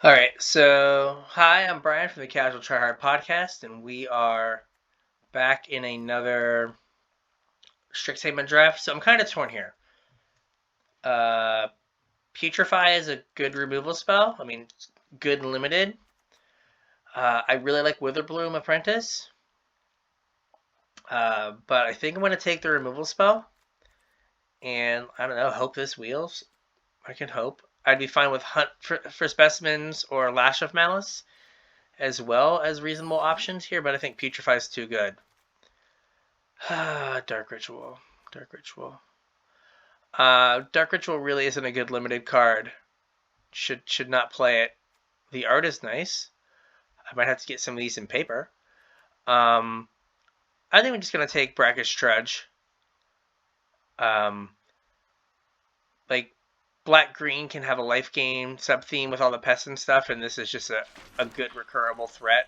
All right, so hi, I'm Bryan from the Casual Try Hard podcast, and we are back in another Strix draft. So I'm kind of torn here. Uh, Putrefy is a good removal spell. I mean, good and limited. I really like Witherbloom Apprentice, but I think I'm going to take the removal spell, and I don't know, hope this wheels. I can hope. I'd be fine with Hunt for Specimens or Lash of Malice, as well as reasonable options here, but I think Putrefy is too good. Dark Ritual. Dark Ritual. Dark Ritual really isn't a good limited card. Should not play it. The art is nice. I might have to get some of these in paper. I think I'm just gonna take Brackish Trudge. Like Black Green can have a life gain sub theme with all the pests and stuff, and this is just a good recurable threat.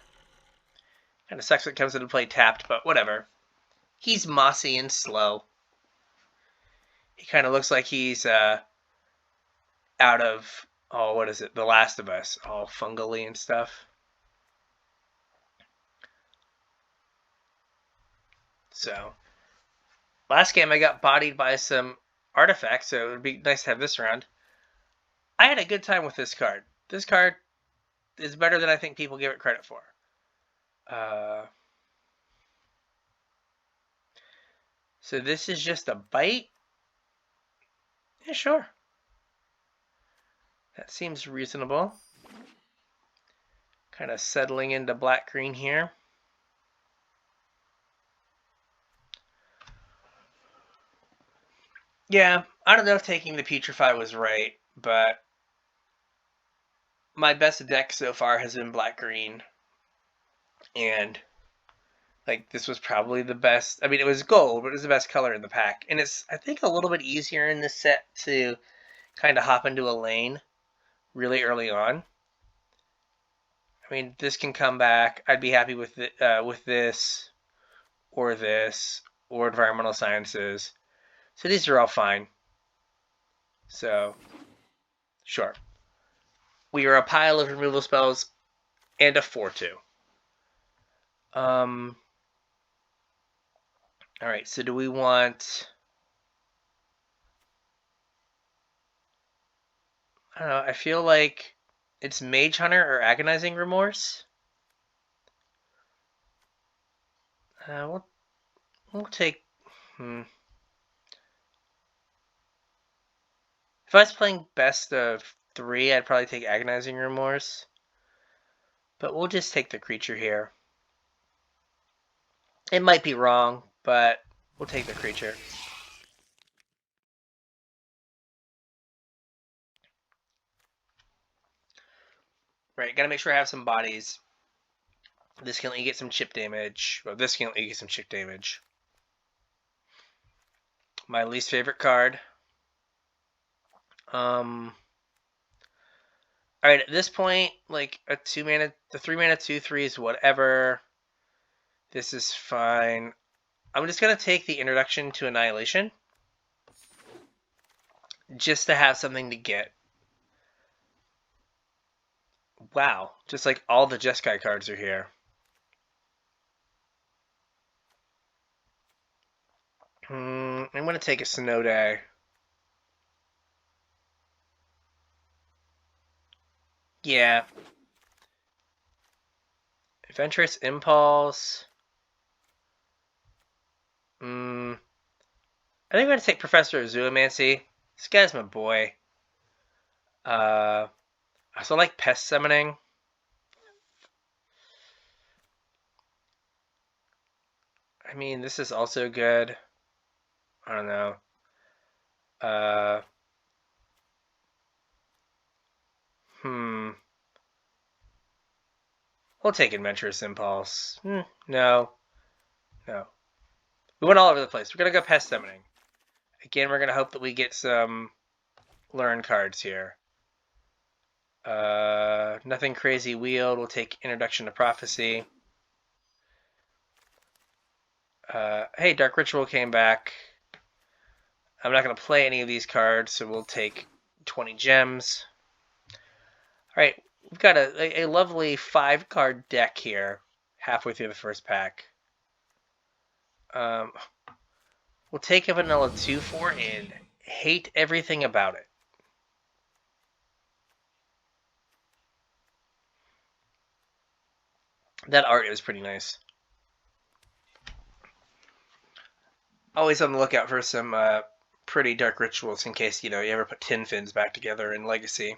Kind of sucks when it comes into play tapped, but whatever. He's mossy and slow. He kind of looks like he's out of, what is it? The Last of Us, all fungally and stuff. So, last game I got bodied by some artifacts, so it would be nice to have this around. I had a good time with this card. This card is better than I think people give it credit for. So this is just a bite? Yeah, sure. That seems reasonable. Kind of settling into black-green here. Yeah, I don't know if taking the Putrefy was right, but my best deck so far has been black-green. And like this was probably the best. I mean, it was gold, but it was the best color in the pack. And it's, I think, a little bit easier in this set to kind of hop into a lane really early on. I mean, this can come back. I'd be happy with this, or environmental sciences. So these are all fine. So, sure. We are a pile of removal spells and a 4/2. Alright, so do we want... I don't know, I feel like it's Mage Hunter or Agonizing Remorse. We'll take... If I was playing best of 3, I'd probably take Agonizing Remorse. But we'll just take the creature here. It might be wrong, but we'll take the creature. Right, gotta make sure I have some bodies. This can let you get some chip damage. Well, this can let you get some chip damage. My least favorite card. Alright, at this point, like the 3-mana 2/3 is whatever. This is fine. I'm just gonna take the Introduction to Annihilation. Just to have something to get. Wow, just like all the Jeskai cards are here. I'm gonna take a Snow Day. Yeah. Adventurous Impulse. I think I'm gonna take Professor of Zoomancy. This guy's my boy. I also like Pest Summoning. I mean, this is also good. I don't know. We'll take Adventurous Impulse. No. No. We went all over the place. We're going to go Pest Summoning. Again, we're going to hope that we get some learn cards here. Nothing crazy wheeled. We'll take Introduction to Prophecy. Hey, Dark Ritual came back. I'm not going to play any of these cards, so we'll take 20 gems. Alright, we've got a lovely 5-card deck here, halfway through the first pack. We'll take a vanilla 2/4 and hate everything about it. That art is pretty nice. Always on the lookout for some pretty dark rituals in case, you ever put tin fins back together in Legacy.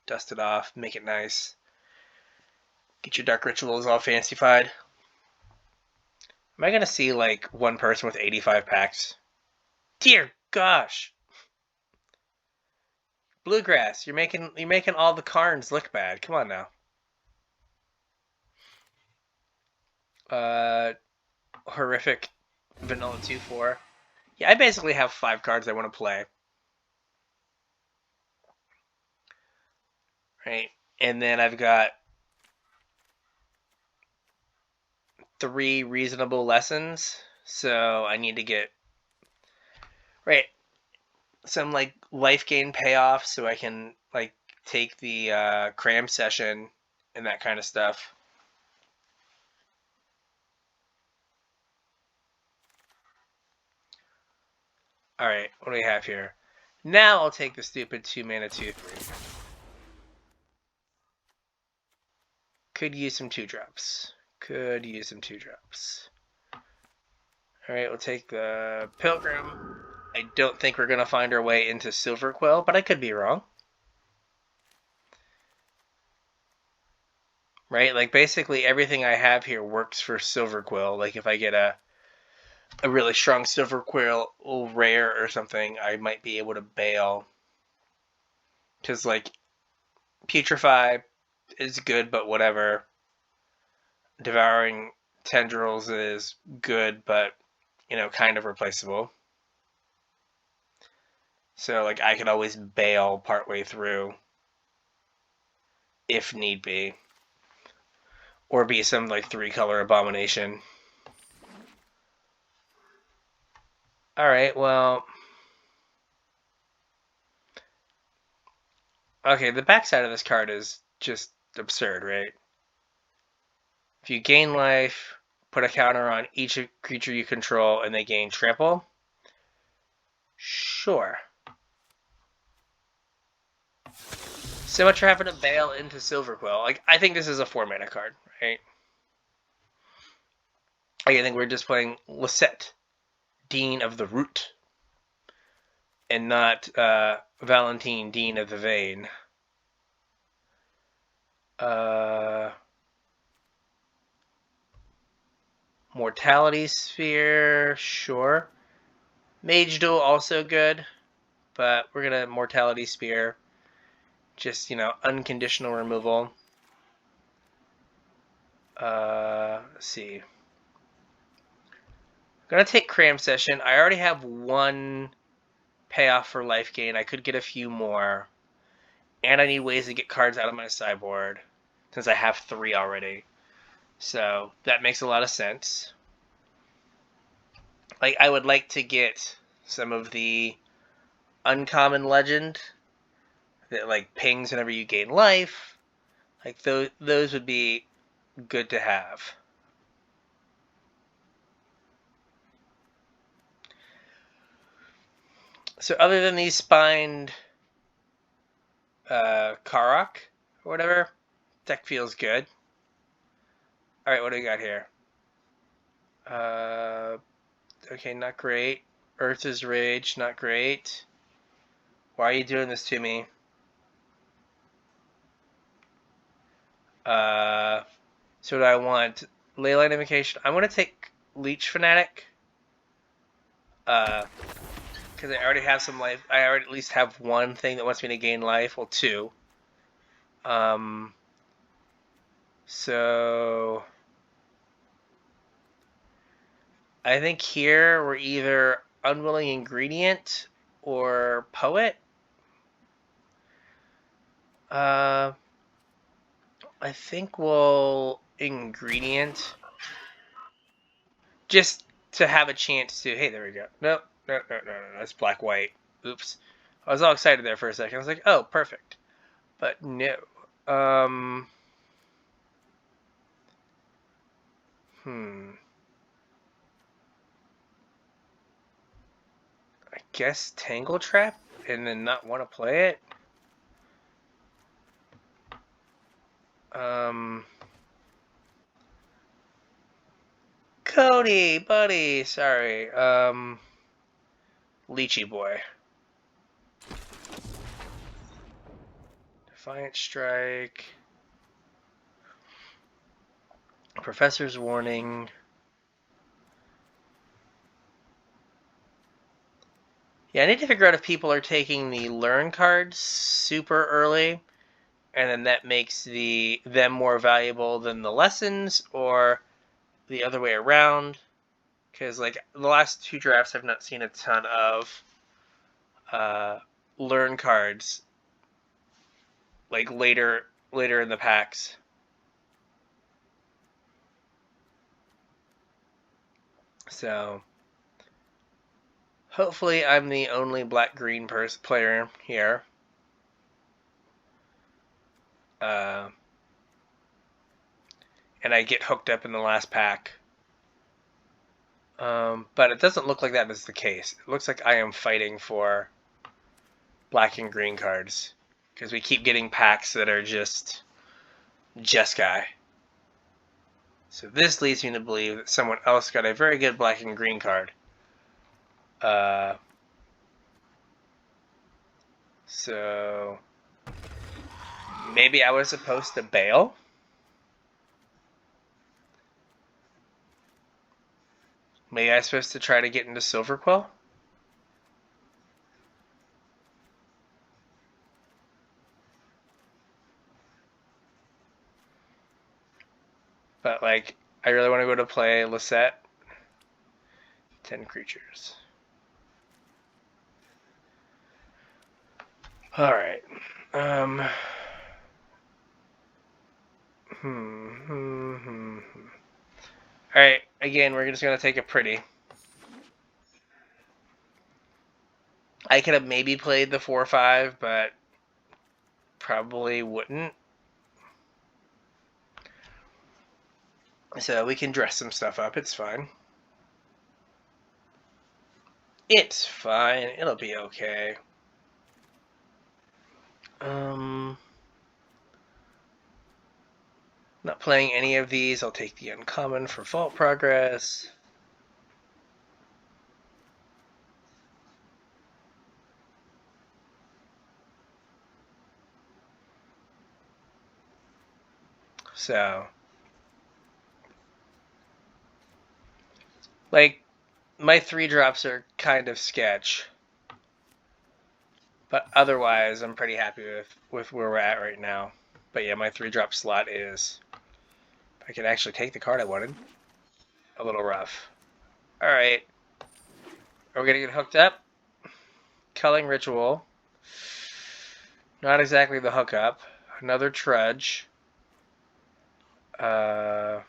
Dust it off, make it nice. Get your dark rituals all fancified. Am I going to see, like, one person with 85 packs? Dear gosh! Bluegrass, you're making all the Karns look bad. Come on now. Horrific vanilla 2/4. Yeah, I basically have 5 cards I want to play. Right, and then I've got 3 reasonable lessons, so I need to get some like life gain payoff so I can like take the cram session and that kind of stuff. Alright, what do we have here? Now I'll take the stupid 2-mana 2/3. Could use some 2-drops. Alright, we'll take the Pilgrim. I don't think we're going to find our way into Silverquill, but I could be wrong. Right? Like, basically everything I have here works for Silverquill. Like, if I get a really strong Silverquill rare or something, I might be able to bail. Because, like, Putrefy is good, but whatever. Devouring Tendrils is good, but, kind of replaceable. So, like, I could always bail partway through if need be. Or be some, like, 3-color abomination. Alright, well... Okay, the backside of this card is just absurd, right? If you gain life, put a counter on each creature you control, and they gain trample. Sure. So much for having to bail into Silverquill. Like, I think this is a 4-mana card, right? I think we're just playing Lisette, Dean of the Root, and not Valentine, Dean of the Vein. Mortality Sphere, sure. Mage Duel, also good, but we're going to Mortality Sphere. Just, unconditional removal. Let's see. I'm going to take Cram Session. I already have 1 payoff for life gain. I could get a few more. And I need ways to get cards out of my sideboard, since I have 3 already. So, that makes a lot of sense. Like, I would like to get some of the uncommon legend that, like, pings whenever you gain life. Like, those would be good to have. So, other than these spined Karok or whatever, deck feels good. Alright, what do we got here? Okay, not great. Urza's Rage, not great. Why are you doing this to me? So what do I want? Leyline Invocation. I want to take Leech Fanatic. Because I already have some life. I already at least have 1 thing that wants me to gain life. Well, 2. So... I think here we're either Unwilling Ingredient or Poet. I think we'll Ingredient. Just to have a chance to... Hey, there we go. No. That's black-white. Oops. I was all excited there for a second. I was like, oh, perfect. But no. I guess Tangle Trap and then not want to play it. Cody, buddy, sorry. Lychee Boy. Defiant Strike. Professor's Warning. Yeah, I need to figure out if people are taking the learn cards super early, and then that makes them more valuable than the lessons, or the other way around. Because like the last two drafts, I've not seen a ton of learn cards like later in the packs. So hopefully I'm the only black-green player here. And I get hooked up in the last pack. But it doesn't look like that is the case. It looks like I am fighting for black and green cards. Because we keep getting packs that are just Jeskai. So this leads me to believe that someone else got a very good black and green card. So maybe I was supposed to bail? Maybe I was supposed to try to get into Silverquill? But, like, I really want to go to play Lisette. 10 creatures. Alright. Alright, again, we're just going to take a pretty. I could have maybe played the 4-5, but probably wouldn't. So we can dress some stuff up. It's fine. It's fine. It'll be okay. Not playing any of these. I'll take the uncommon for Fault Progress. So, like, my 3-drops are kind of sketch. But otherwise, I'm pretty happy with where we're at right now. But yeah, my 3-drop slot is... I could actually take the card I wanted. A little rough. Alright. Are we going to get hooked up? Culling Ritual. Not exactly the hookup. Another Trudge. Honor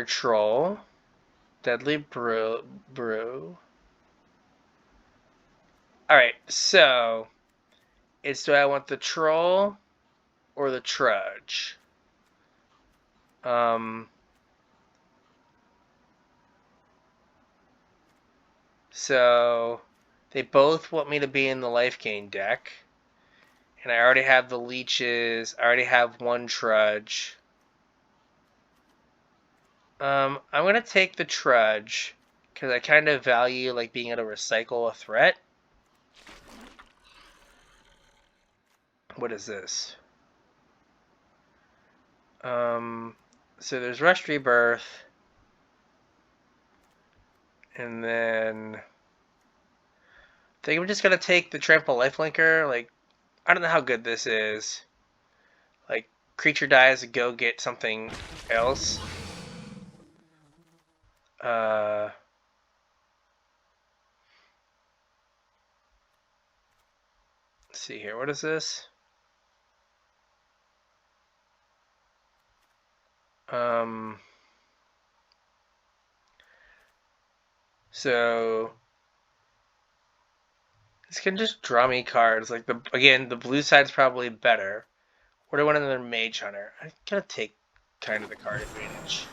Troll. Deadly Brew. Alright, so... do I want the Troll or the Trudge? So... They both want me to be in the life gain deck. And I already have the leeches. I already have one Trudge. I'm going to take the Trudge. Because I kind of value like being able to recycle a threat. What is this? So there's Rushed Rebirth. And then... I think I'm just going to take the Trample Lifelinker. Like, I don't know how good this is. Like, creature dies, go get something else. Let's see here. What is this? So This can just draw me cards. Like again, the blue side's probably better. What do I want another Mage Hunter? I gotta take kind of the card advantage.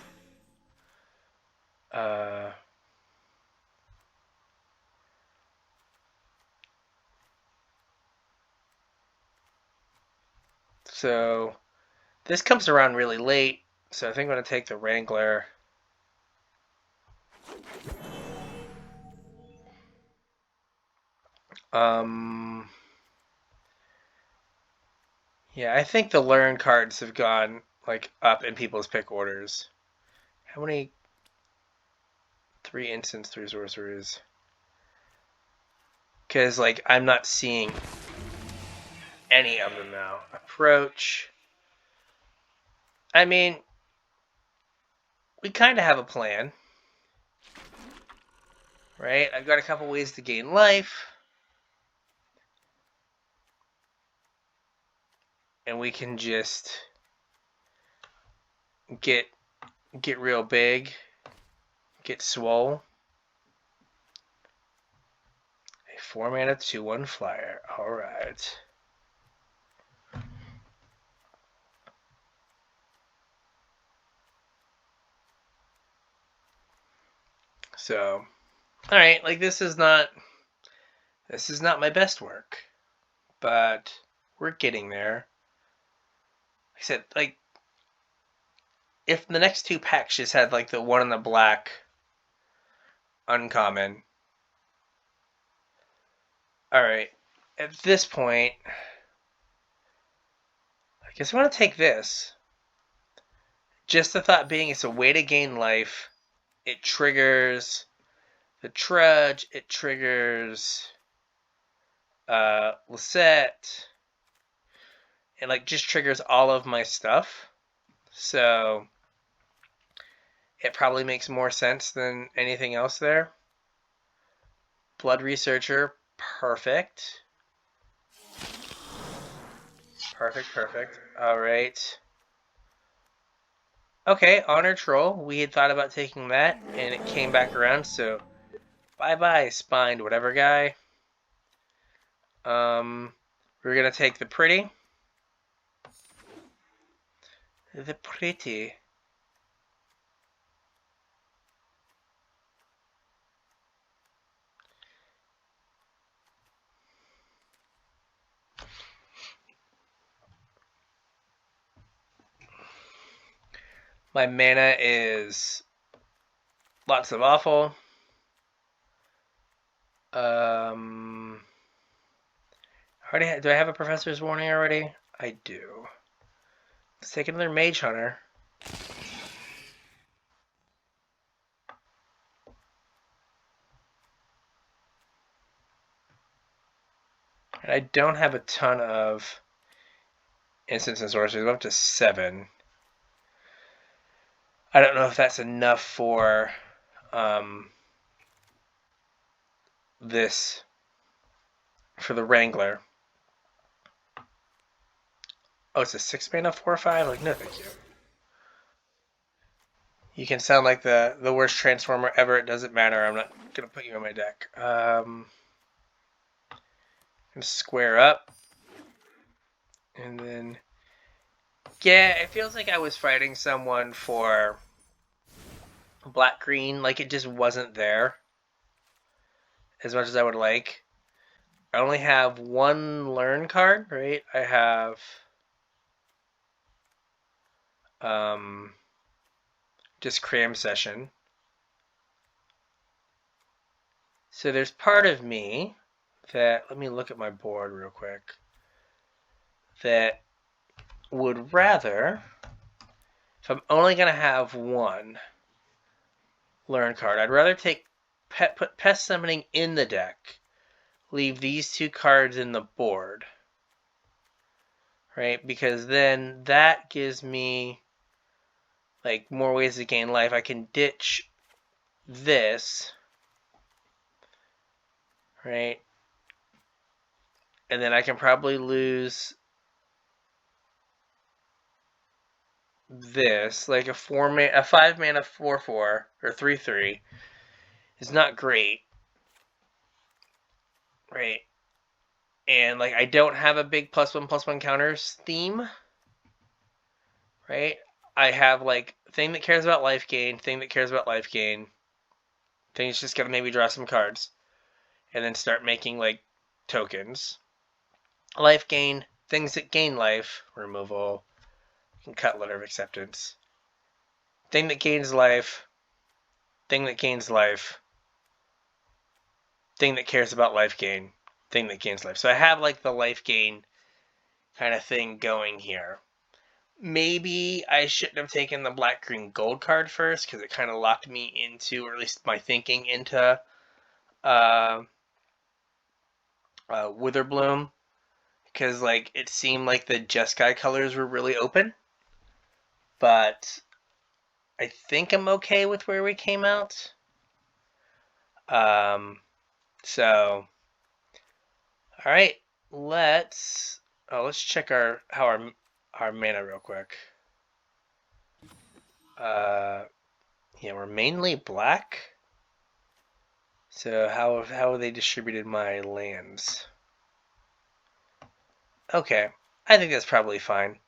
So this comes around really late, so I think I'm gonna take the Wrangler. Yeah, I think the learn cards have gone like up in people's pick orders. How many? 3 instants, 3 sorceries. Because like I'm not seeing any of them now. Approach. I mean, we kind of have a plan, right? I've got a couple ways to gain life. And we can just get real big, get swole. A 4-mana 2/1 flyer. All right. So, all right, like this is not my best work, but we're getting there. Like I said, like if the next 2 packs just had like the one in the black uncommon. All right, at this point, I guess I want to take this. Just the thought being, it's a way to gain life. It triggers the Trudge. It triggers Lisette. It like just triggers all of my stuff. So it probably makes more sense than anything else there. Blood Researcher, perfect. Perfect. All right. Okay, Honor Troll. We had thought about taking that, and it came back around, so bye-bye, Spined whatever guy. We're going to take the Pretty. The Pretty. My mana is lots of awful. Do I have a Professor's Warning already? I do. Let's take another Mage Hunter. And I don't have a ton of instants and sorceries. I'm up to 7. I don't know if that's enough for this, for the Wrangler. Oh, it's a 6-mana 4/5? Like, no thank you. You can sound like the worst Transformer ever. It doesn't matter. I'm not going to put you in my deck. I'm going to square up. And then... Yeah, it feels like I was fighting someone for black-green. Like, it just wasn't there as much as I would like. I only have 1 learn card, right? I have... just Cram Session. So there's part of me that, let me look at my board real quick, that would rather, if I'm only going to have 1 learn card, I'd rather put Pest Summoning in the deck, leave these 2 cards in the board, right? Because then that gives me like more ways to gain life. I can ditch this, right? And then I can probably lose this. Like a 5-mana 4/4 or 3/3 is not great, right? And like I don't have a big +1/+1 counters theme, right? I have like thing that cares about life gain, thing that cares about life gain. Thing's just gonna maybe draw some cards, and then start making like tokens. Life gain, things that gain life, removal, and cut letter of acceptance. Thing that gains life, thing that gains life, thing that cares about life gain, thing that gains life. So I have like the life gain kind of thing going here. Maybe I shouldn't have taken the black, green, gold card first because it kind of locked me into, or at least my thinking into Witherbloom, because like it seemed like the Jeskai colors were really open, but I think I'm okay with where we came out. So all right, let's check our mana real quick. Yeah, we're mainly black. So how have they distributed my lands? Okay, I think that's probably fine.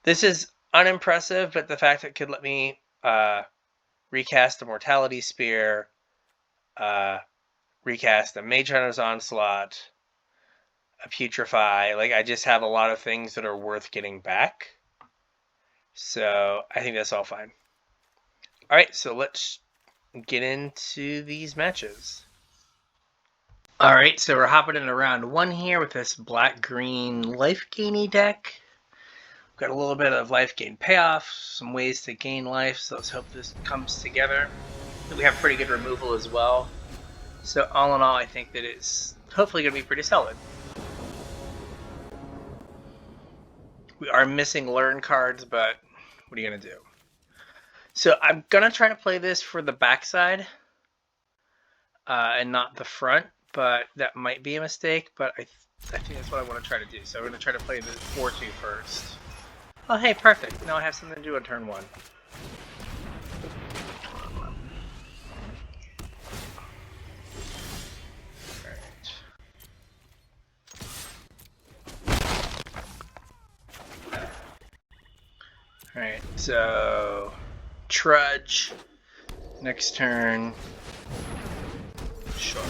This is unimpressive, but the fact that it could let me recast the Mortality Spear, recast the Mage Hunter's Onslaught, a Putrefy, like I just have a lot of things that are worth getting back. So I think that's all fine. Alright, so let's get into these matches. Alright, so we're hopping in round 1 here with this black-green life gainy deck. We've got a little bit of life gain payoff, some ways to gain life, so let's hope this comes together. We have pretty good removal as well. So all in all, I think that it's hopefully going to be pretty solid. We are missing learn cards, but what are you going to do? So I'm going to try to play this for the backside and not the front, but that might be a mistake, but I think that's what I want to try to do. So I'm going to try to play the 4-2 first. Oh, hey, perfect. Now I have something to do on turn 1. Alright, so Trudge, next turn, sure.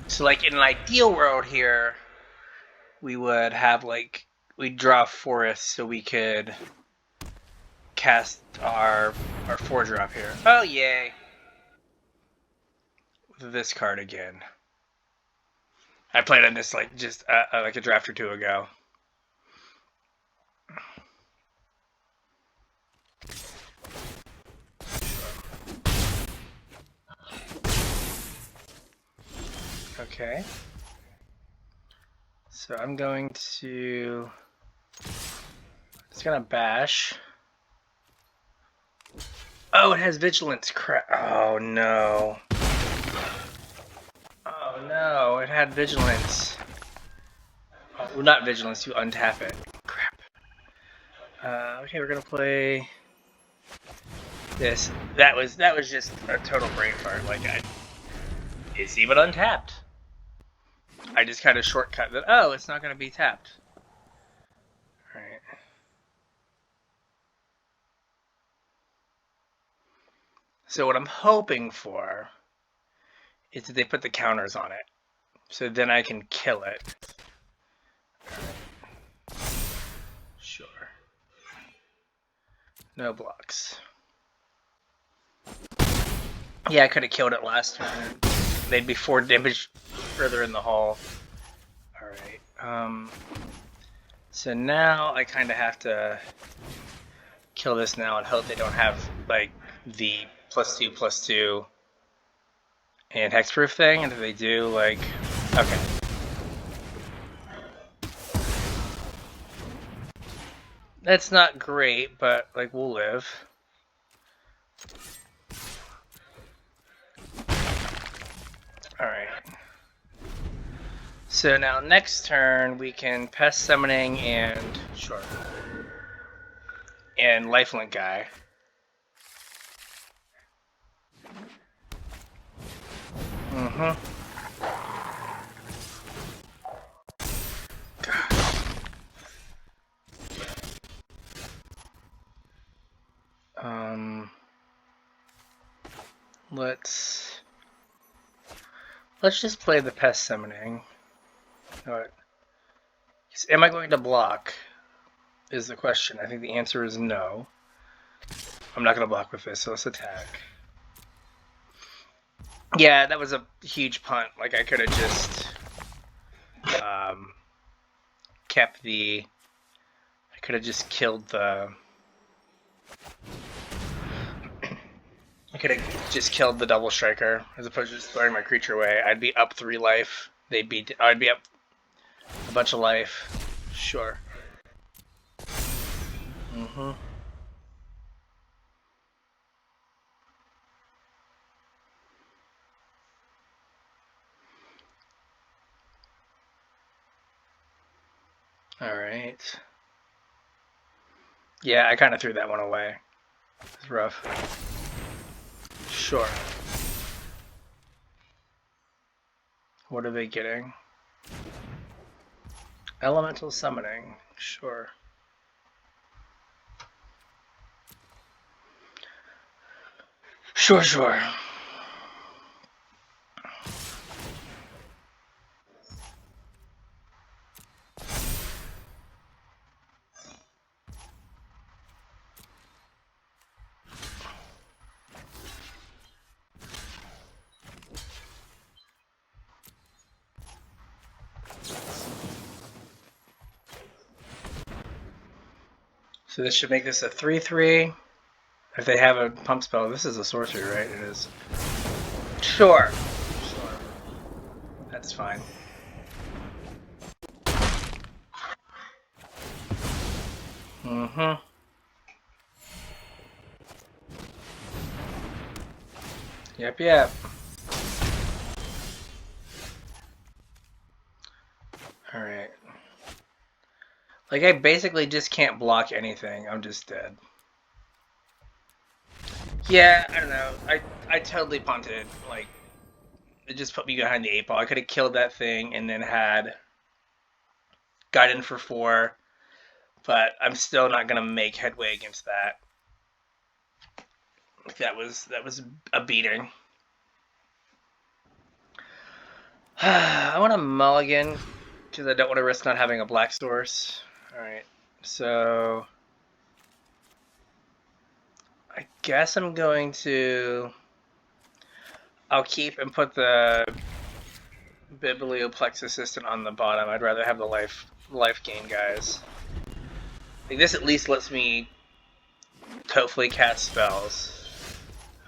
So like in an ideal world here, we would have like, we'd draw Forest so we could cast our 4-drop here. Oh yay! This card again. I played on this like just like a draft or 2 ago. Okay. So I'm going to just gonna bash. Oh, it has vigilance. Crap. Oh no. Oh no, it had vigilance. Oh, well, not vigilance, you untap it. Crap. Okay, we're gonna play this. That was just a total brain fart. Like, it's even untapped. I just kind of shortcut that. Oh, it's not gonna be tapped. All right. So what I'm hoping for is that they put the counters on it. So then I can kill it. Right. Sure. No blocks. Yeah, I could have killed it last turn. They'd be 4 damage further in the hole. Alright. So now I kind of have to kill this now and hope they don't have, like, the +2/+2 and hexproof thing, and if they do, like, okay. That's not great, but, like, we'll live. Alright. So now next turn we can pest summoning and sure. and lifelink guy. Let's just play the pest summoning. Alright. Am I going to block? Is the question. I think the answer is no. I'm not going to block with this, so let's attack. Yeah, that was a huge punt. Like, I could have just kept the... I could have just killed the... I could have just killed the double striker as opposed to just throwing my creature away. I'd be up 3 life. I'd be up a bunch of life. Sure. Alright. Yeah, I kind of threw that one away. It's rough. Sure. What are they getting? Elemental summoning. Sure. Sure. So this should make this a 3/3. If they have a pump spell, this is a sorcery, right? It is. Sure. That's fine. Yep. Alright. Like, I basically just can't block anything. I'm just dead. Yeah, I don't know. I totally punted. Like, it just put me behind the 8 ball. I could have killed that thing and then got in for 4. But I'm still not going to make headway against that. That was a beating. I want to mulligan because I don't want to risk not having a black source. Alright, so I guess I'm going to... I'll keep and put the Biblioplex Assistant on the bottom. I'd rather have the life gain guys. Like, this at least lets me hopefully cast spells.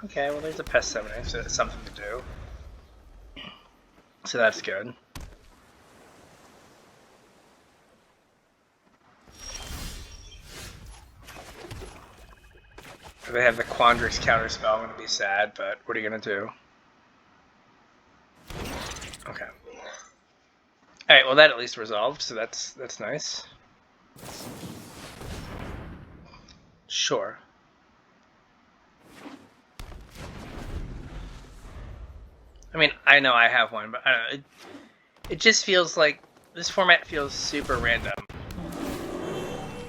Okay, well there's a pest summoning, so it's something to do. So that's good. If they have the Quandrix counterspell, I'm going to be sad, but what are you going to do? Okay. Alright, well that at least resolved, so that's nice. Sure. I mean, I know I have one, but I don't know. It just feels like this format feels super random.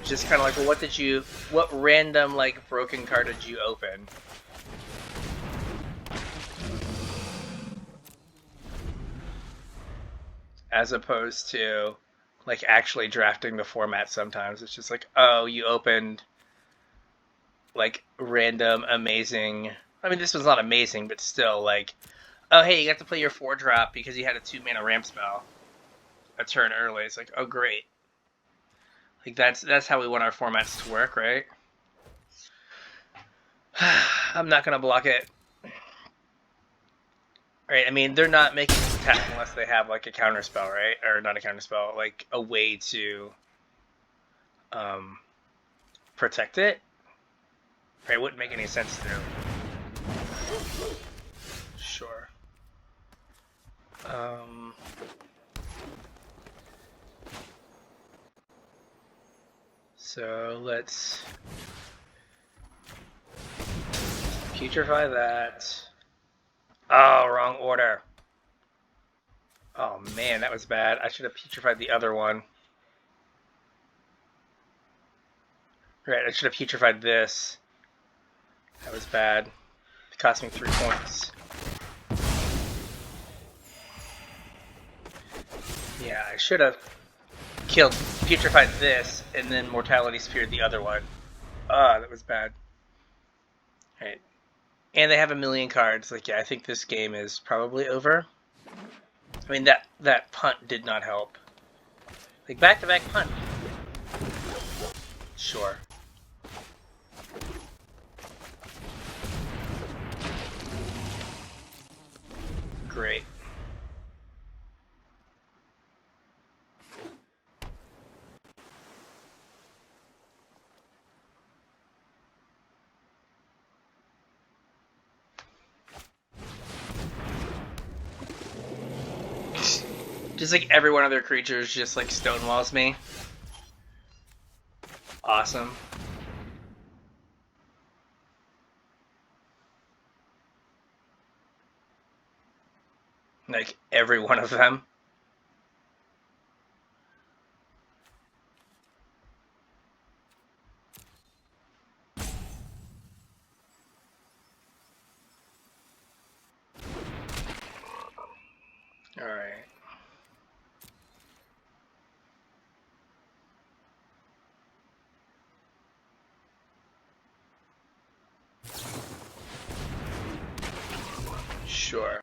Just kind of like, well, what random, like, broken card did you open? As opposed to, like, actually drafting the format sometimes. It's just like, oh, you opened, like, random, amazing... I mean, this was not amazing, but still, like, oh, hey, you got to play your 4-drop because you had a 2-mana ramp spell a turn early. It's like, oh, great. Like, that's how we want our formats to work, right? I'm not going to block it. Right, I mean, they're not making this attack unless they have, like, a counterspell, right? Or not a counterspell, like, a way to protect it. Right, it wouldn't make any sense to. Sure. So let's Putrefy that. Oh, wrong order. Oh man, that was bad. I should have putrefied the other one. Right, I should have putrefied this. That was bad. It cost me 3 points. Yeah, I should have putrefied this, and then Mortality Speared the other one. Ah, that was bad. Alright. And they have a million cards. Like, yeah, I think this game is probably over. I mean, that punt did not help. Like, back-to-back punt. Sure. Great. Just like every one of their creatures just like stonewalls me. Awesome. Like every one of them. Alright. Sure.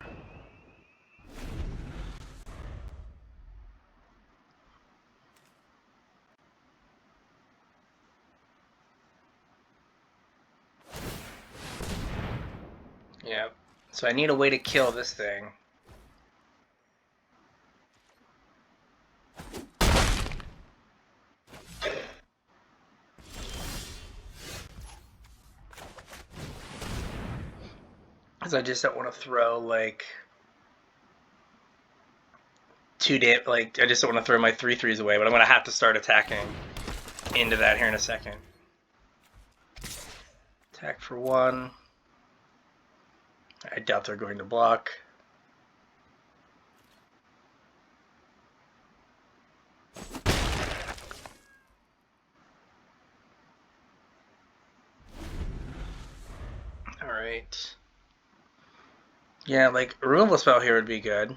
Yep. So I need a way to kill this thing. Because I just don't want to throw like I just don't want to throw my 3/3s away, but I'm going to have to start attacking into that here in a second. Attack for 1. I doubt they're going to block. Alright. Yeah, like, a removal spell here would be good.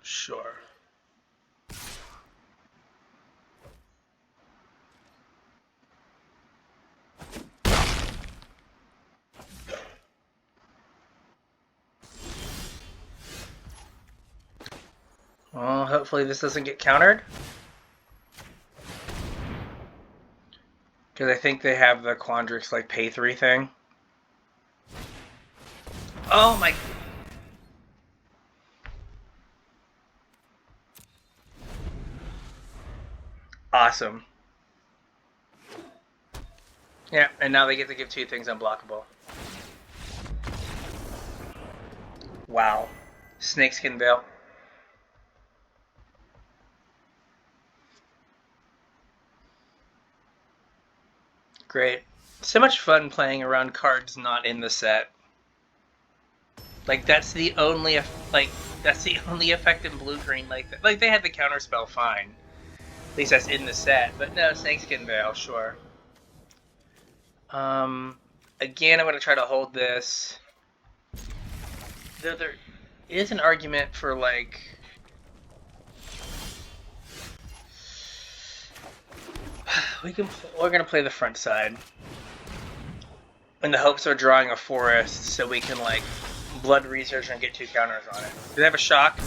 Sure. Well, hopefully this doesn't get countered. Because I think they have the Quandrix, like, pay 3 thing. Oh my... Awesome. Yeah, and now they get to give 2 things unblockable. Wow. Snakeskin Veil. Great. So much fun playing around cards not in the set. Like, that's the only effect in blue-green like that. Like, they had the counterspell fine. At least that's in the set. But no, Snakeskin Veil, sure. Again, I'm going to try to hold this. Though there is an argument for, like... we're going to play the front side. In the hopes of drawing a forest so we can, like, blood research and get 2 counters on it. Do they have a shock?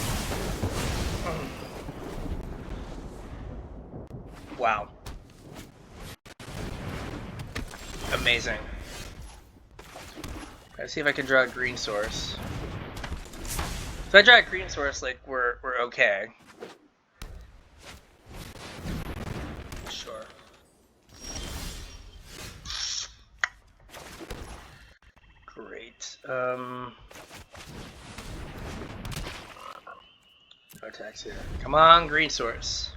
Wow. Amazing. Let's see if I can draw a green source. If I draw a green source, like, we're okay. Sure. Great. Do I attacks here. Come on, green source.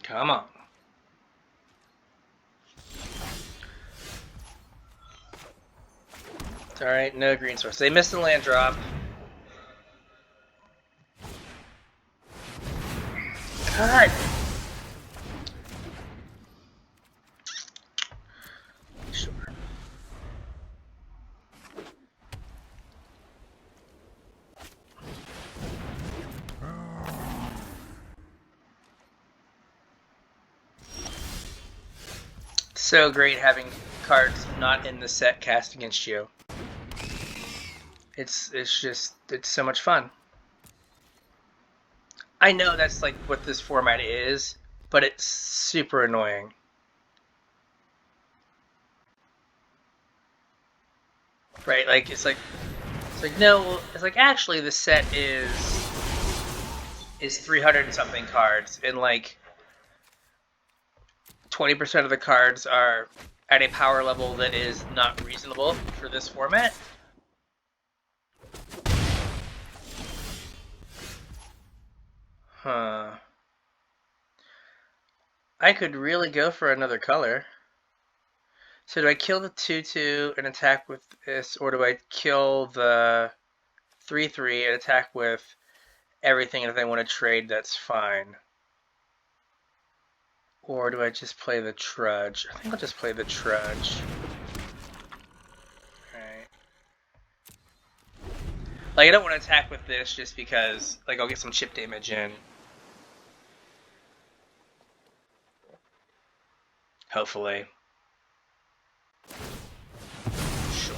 Come on. It's alright, no green source. They missed the land drop. God! Sure. So great having cards not in the set cast against you. It's so much fun. I know that's like what this format is, but it's super annoying. Right? Like it's like no, it's like actually the set is 300 and something cards, and like 20% of the cards are at a power level that is not reasonable for this format. Huh. I could really go for another color. So do I kill the 2/2 and attack with this, or do I kill the 3/3 and attack with everything, and if they want to trade, that's fine? Or do I just play the Trudge? I think I'll just play the Trudge. Alright. Like, I don't want to attack with this just because, like, I'll get some chip damage in. Hopefully. Sure.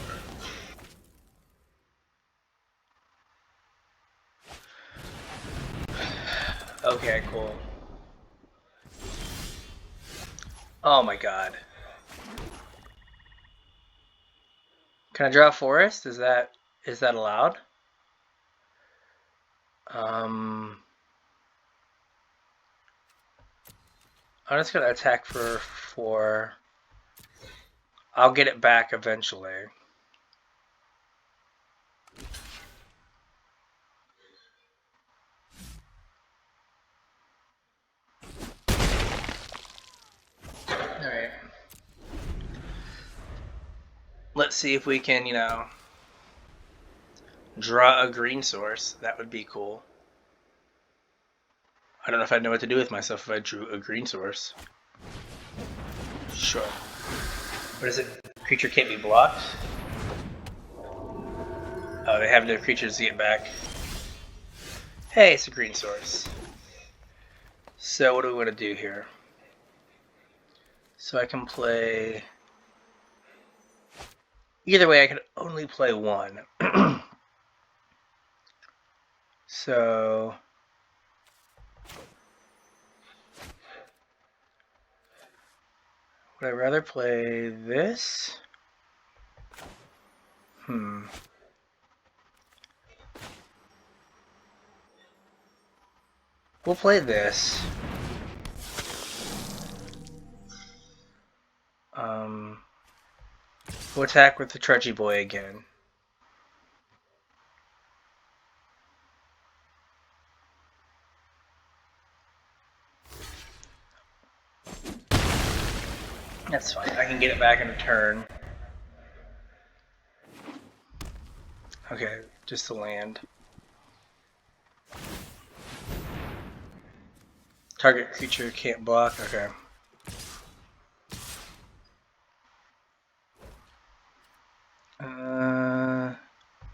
Okay, cool. Oh my god. Can I draw a forest? Is that allowed? I'm just gonna attack for 4. I'll get it back eventually. Alright. Let's see if we can, you know, draw a green source. That would be cool. I don't know if I'd know what to do with myself if I drew a green source. Sure. What is it? Creature can't be blocked? Oh, they have no creatures to get back. Hey, it's a green source. So what do we want to do here? So I can play... Either way, I can only play 1. So... Would I rather play this? We'll play this. We'll attack with the Trudgy Boy again. That's fine. I can get it back in a turn. Okay, just to land. Target creature can't block. Okay.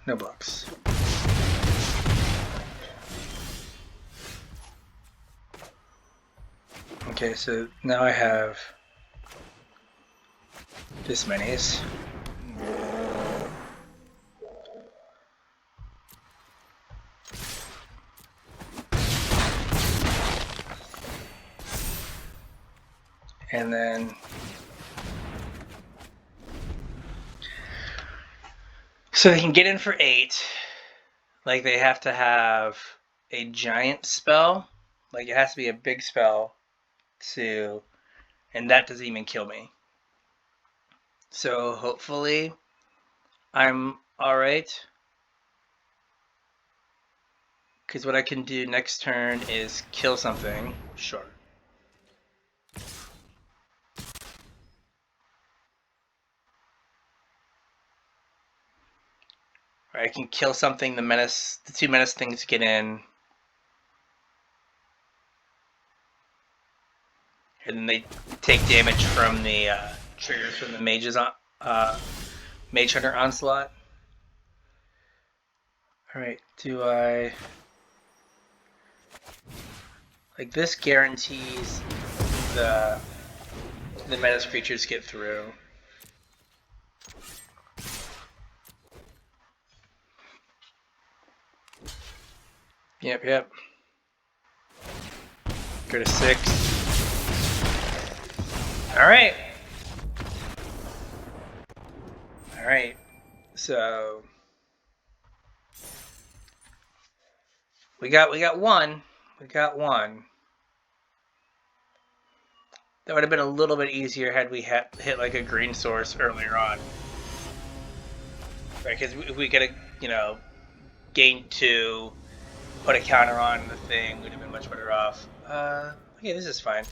No blocks. Okay, so now I have this minis. And then so they can get in for 8. Like they have to have a giant spell. Like it has to be a big spell to, and that doesn't even kill me. So hopefully I'm alright. Because what I can do next turn is kill something. Sure. Or I can kill something, the two menace things get in. And then they take damage from the triggers from the Mage Hunter Onslaught. Alright, do I... Like, this guarantees the menace creatures get through. Yep. Go to 6. Alright. So we got one. That would have been a little bit easier had we hit like a green source earlier on. Right, because if we could have, gained 2, put a counter on the thing, we'd have been much better off. Okay, this is fine.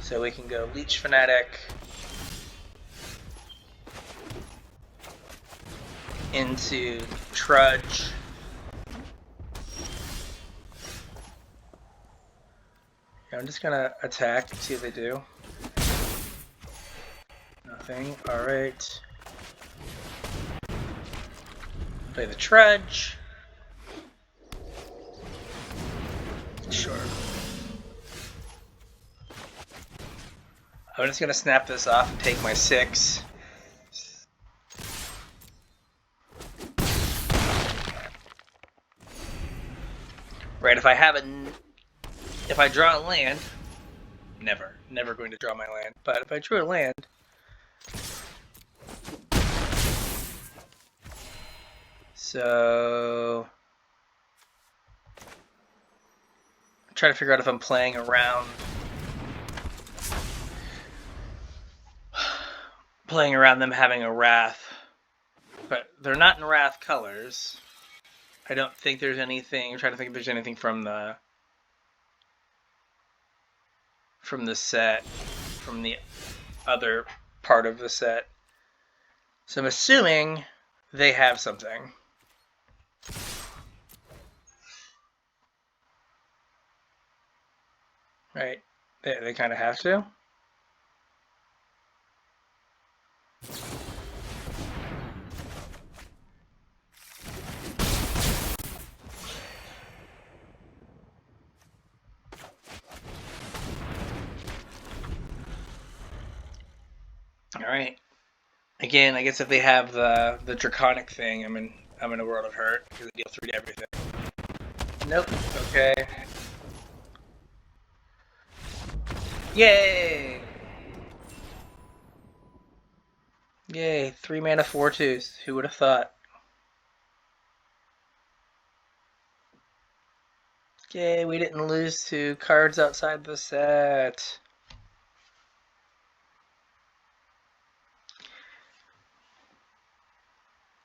So we can go Leech Fanatic into Trudge. I'm just gonna attack, see what they do. Nothing. Alright. Play the Trudge. Sure. I'm just gonna snap this off and take my 6. Right, if I draw a land, never going to draw my land, but if I drew a land, so I'm trying to figure out if I'm playing around them having a Wrath, but they're not in Wrath colors. I don't think there's anything. I'm trying to think if there's anything from the set, from the other part of the set. So I'm assuming they have something. Right? They kind of have to. Alright. Again, I guess if they have the Draconic thing, I'm in a world of hurt because they deal 3 to everything. Nope. Okay. Yay! Yay, 3 mana 4/2s. Who would have thought? Yay, we didn't lose to cards outside the set.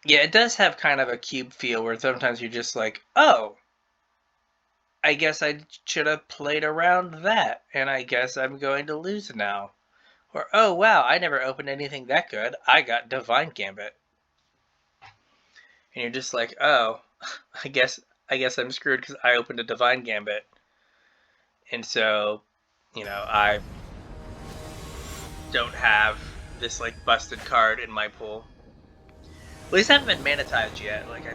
Yeah, it does have kind of a cube feel where sometimes you're just like, oh, I guess I should have played around that, and I guess I'm going to lose now. Or, oh wow, I never opened anything that good. I got Divine Gambit. And you're just like, oh, I guess I'm screwed because I opened a Divine Gambit. And so, I don't have this like busted card in my pool. Well, these haven't been manatized yet. Like I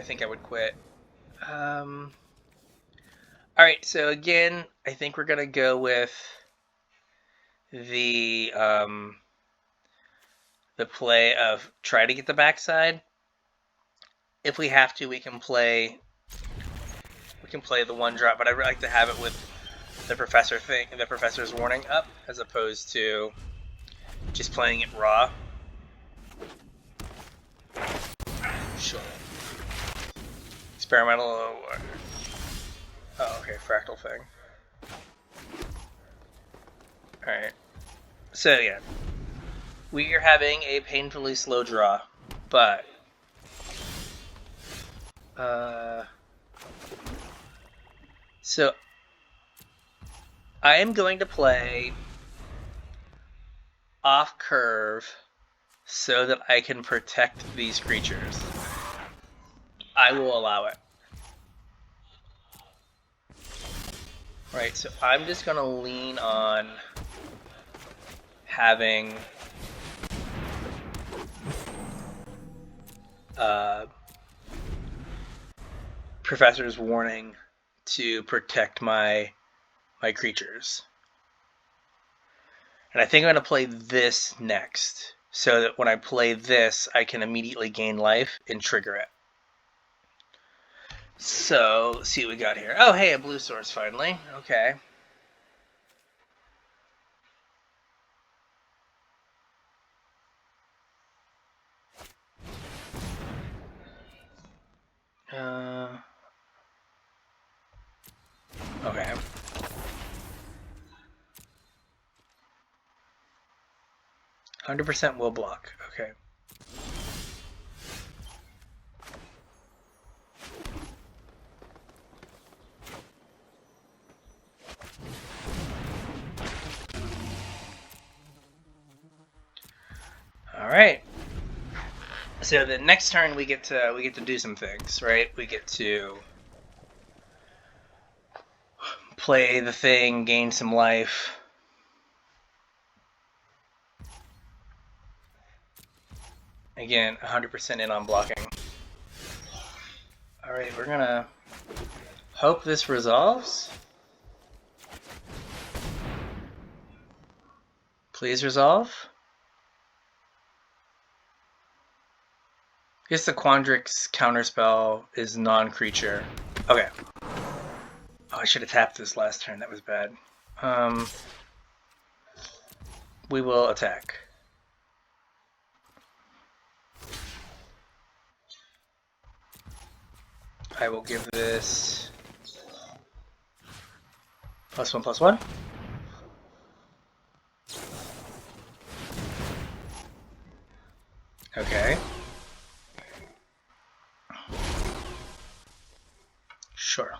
think I would quit. Alright, so again, I think we're gonna go with the play of try to get the backside. If we have to, we can play the 1-drop, but I'd like to have it with the Professor's Warning up, as opposed to just playing it raw. Sure. Experimental. Oh, okay, Fractal thing. Alright. So, yeah. We are having a painfully slow draw, but So I am going to play off curve so that I can protect these creatures. I will allow it. Right, so I'm just going to lean on having Professor's Warning to protect my creatures. And I think I'm going to play this next, so that when I play this, I can immediately gain life and trigger it. So, let's see what we got here. Oh, hey, a blue source finally. Okay. Okay. %, will block. Okay. All right. So the next turn we get to do some things, right? We get to play the thing, gain some life. Again, 100% in on blocking. All right, we're gonna hope this resolves. Please resolve. I guess the Quandrix counterspell is non-creature. Okay. Oh, I should have tapped this last turn. That was bad. We will attack. I will give this +1/+1. Okay. Sure.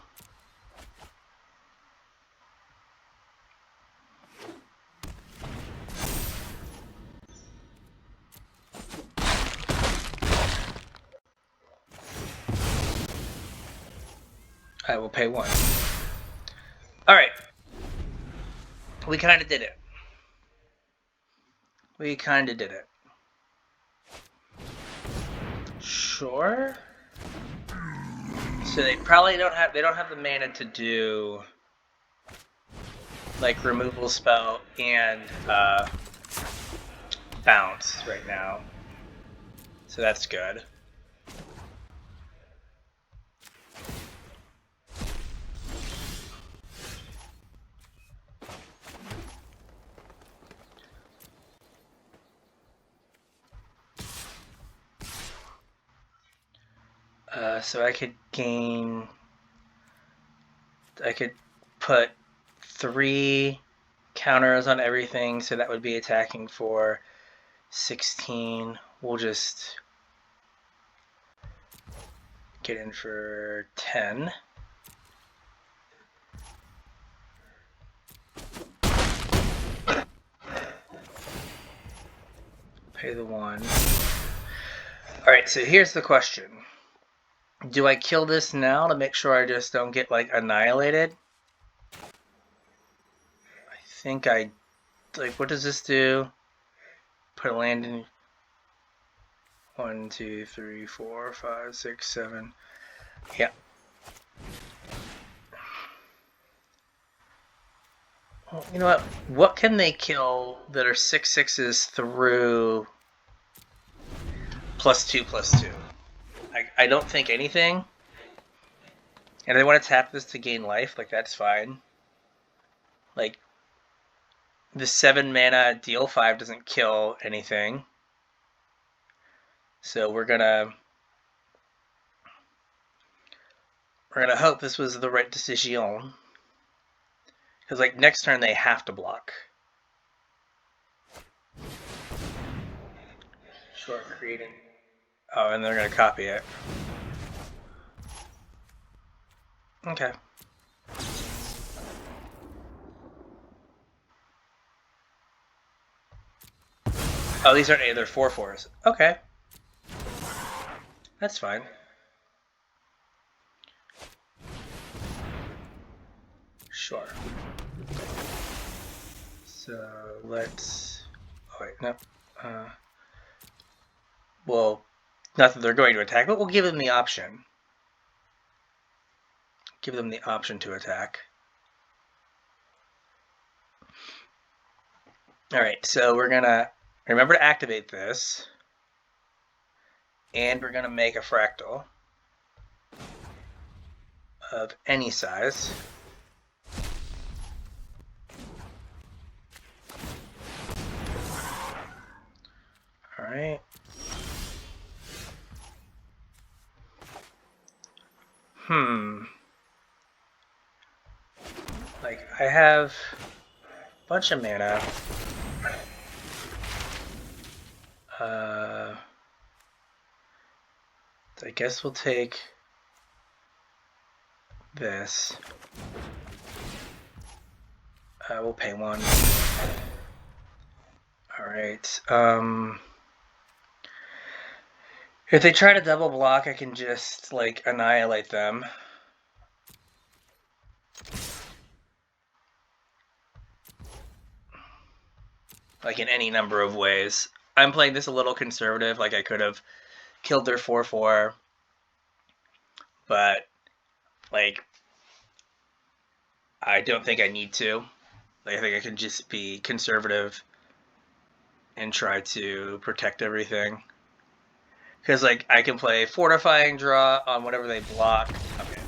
I will pay 1. Alright. We kind of did it. We kind of did it. Sure. So they probably don't have the mana to do like removal spell and bounce right now. So that's good. So I could put 3 counters on everything, so that would be attacking for 16. We'll just get in for 10. Pay the 1. Alright, so here's the question. Do I kill this now to make sure I just don't get, like, annihilated? I think I... Like, what does this do? Put a land in... 1, 2, 3, 4, 5, 6, 7... Yeah. Well, you know what? What can they kill that are 6/6s through +2/+2? I don't think anything. And they want to tap this to gain life, like that's fine. Like the 7 mana deal 5 doesn't kill anything. So we're gonna hope this was the right decision. Because like next turn they have to block. Short creating. Oh, and they're gonna copy it. Okay. Oh, these aren't either 4/4s. Okay. That's fine. Sure. So let's. Oh wait, no. Well, not that they're going to attack, but we'll give them the option. Give them the option to attack. All right, so we're gonna remember to activate this, and we're gonna make a fractal of any size. All right. Like, I have a bunch of mana. I guess we'll take this. We'll pay 1. Alright. If they try to double block, I can just, like, annihilate them. Like, in any number of ways. I'm playing this a little conservative. Like, I could have killed their 4/4. But, like, I don't think I need to. Like, I think I can just be conservative and try to protect everything. Because, like, I can play Fortifying Draw on whatever they block. Okay.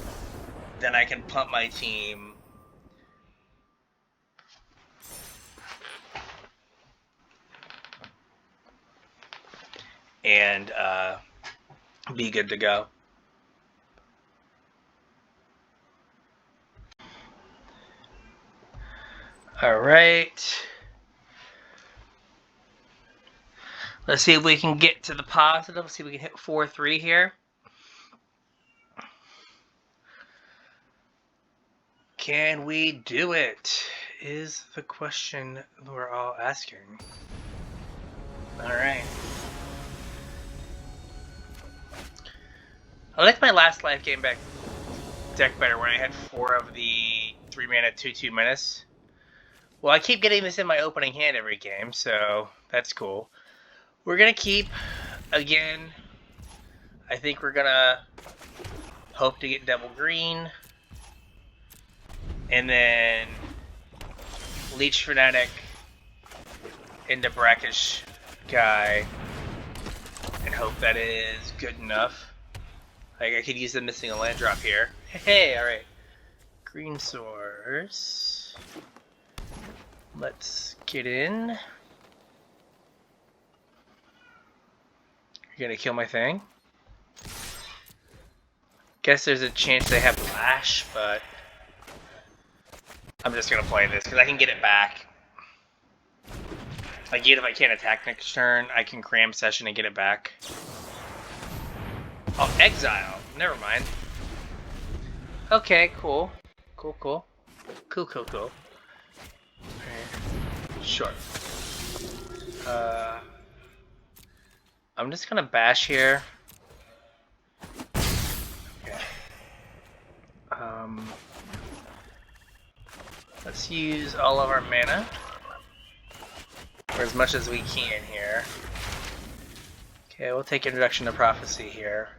Then I can pump my team. And be good to go. All right. Let's see if we can get to the positive. Let's see if we can hit 4/3 here. Can we do it? Is the question we're all asking. All right. I liked my last life game back deck better when I had 4 of the 3-mana 2/2 menace. Well, I keep getting this in my opening hand every game, so that's cool. We're going to keep, again, I think we're going to hope to get double green. And then Leech Fanatic into Brackish Guy. And hope that is good enough. Like, I could use them missing a land drop here. Hey, alright. Green source. Let's get in. You're gonna kill my thing? Guess there's a chance they have Lash, but I'm just gonna play this because I can get it back. Like, even if I can't attack next turn, I can cram Session and get it back. Oh, Exile. Never mind. Okay, cool. Cool. Cool. Alright. Sure. I'm just gonna bash here. Okay. Let's use all of our mana. Or as much as we can here. Okay, we'll take Introduction to Prophecy here.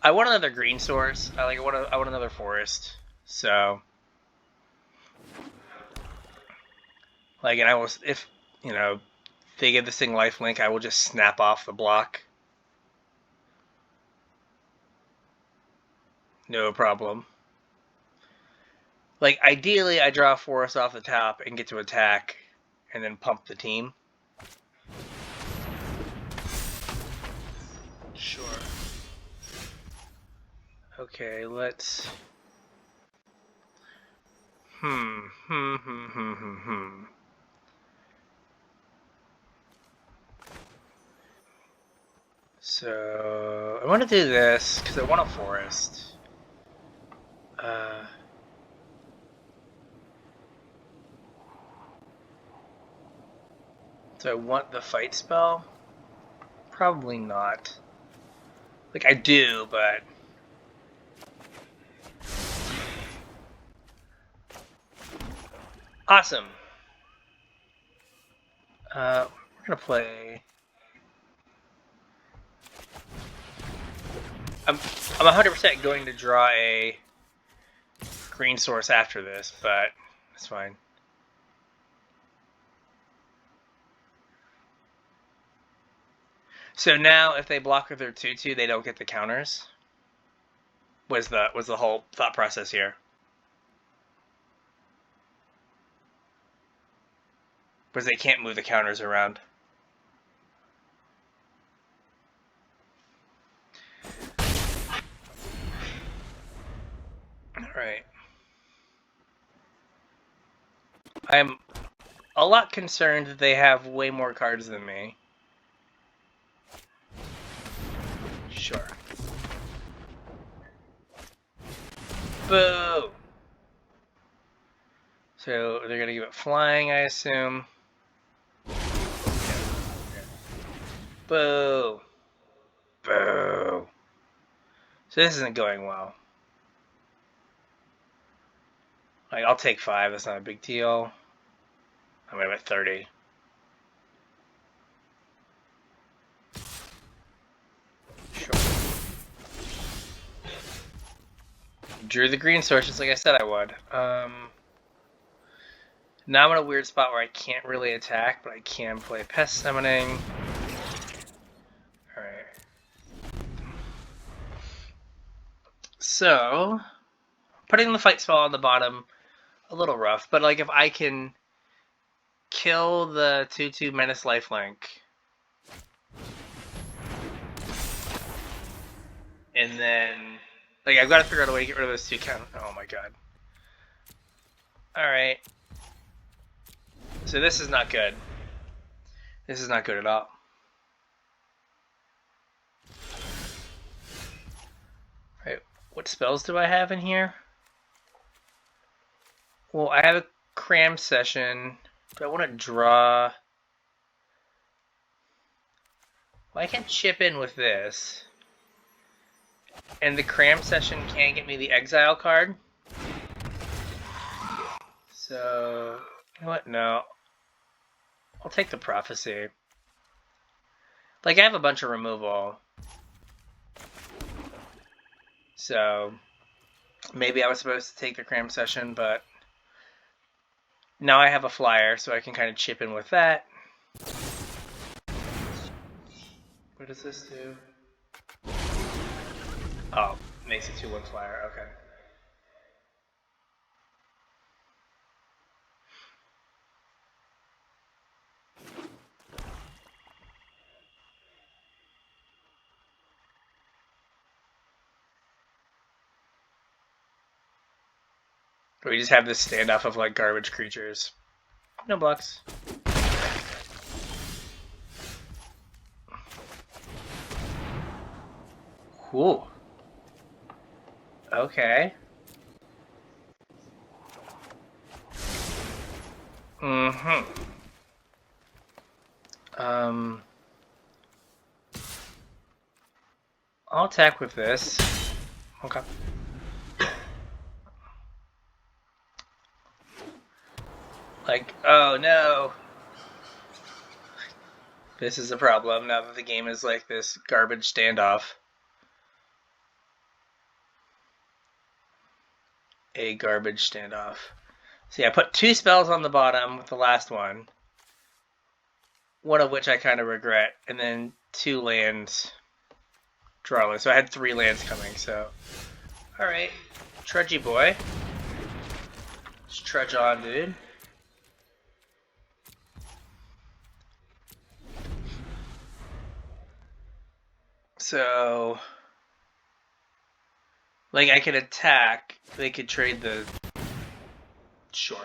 I want another green source. I want another forest. So, like, and I will, if you know, they give this thing lifelink, I will just snap off the block. No problem. Like, ideally, I draw a forest off the top and get to attack, and then pump the team. Sure. Okay, let's... So, I want to do this, because I want a forest. Do I want the fight spell? Probably not. Like, I do, but... Awesome. We're gonna play... I'm 100% going to draw a green source after this, but it's fine. So now, if they block with their 2/2, they don't get the counters. Was the whole thought process here? Because they can't move the counters around. Alright. I'm a lot concerned that they have way more cards than me. Sure. Boo! So they're gonna give it flying, I assume. Boo! Boo! So this isn't going well. Like, I'll take 5, that's not a big deal. I'm at 30. Sure. Drew the green source just like I said I would. Now I'm in a weird spot where I can't really attack, but I can play pest summoning. Alright. So, putting the fight spell on the bottom, a little rough, but like if I can kill the 2/2 Menace Lifelink, and then, like, I've got to figure out a way to get rid of those 2 count. Oh my god. Alright. So this is not good. This is not good at all. Right, what spells do I have in here? Well, I have a cram session. Do I want to draw? Well, I can chip in with this. And the cram session can't get me the exile card. So, you know what? No. I'll take the prophecy. Like, I have a bunch of removal. So, maybe I was supposed to take the cram session, but now I have a flyer, so I can kind of chip in with that. What does this do? Oh, makes it 2/1 flyer, okay. We just have this standoff of like garbage creatures. No blocks. Cool. Okay. I'll attack with this. Okay. Like, oh no. This is a problem now that the game is like this garbage standoff. A garbage standoff. So yeah, I put 2 spells on the bottom with the last one. One of which I kind of regret. And then 2 lands drawing. So I had 3 lands coming, so. Alright. Trudgy boy. Let's trudge on, dude. So, like, I could attack. They could trade the... Sure.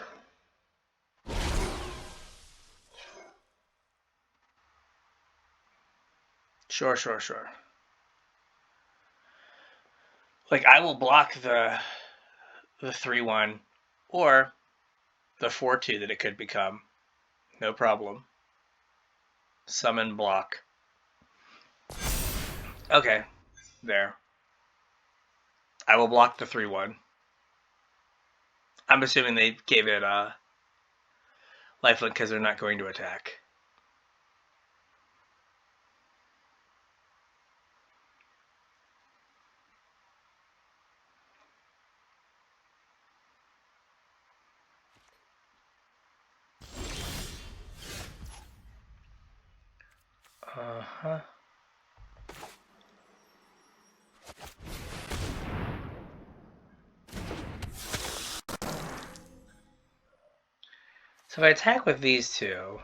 Sure. Like, I will block the 3/1 or the 4/2 that it could become. No problem. Summon block. Okay, there. I will block the 3/1. I'm assuming they gave it lifelink because they're not going to attack. Uh-huh. So if I attack with these two,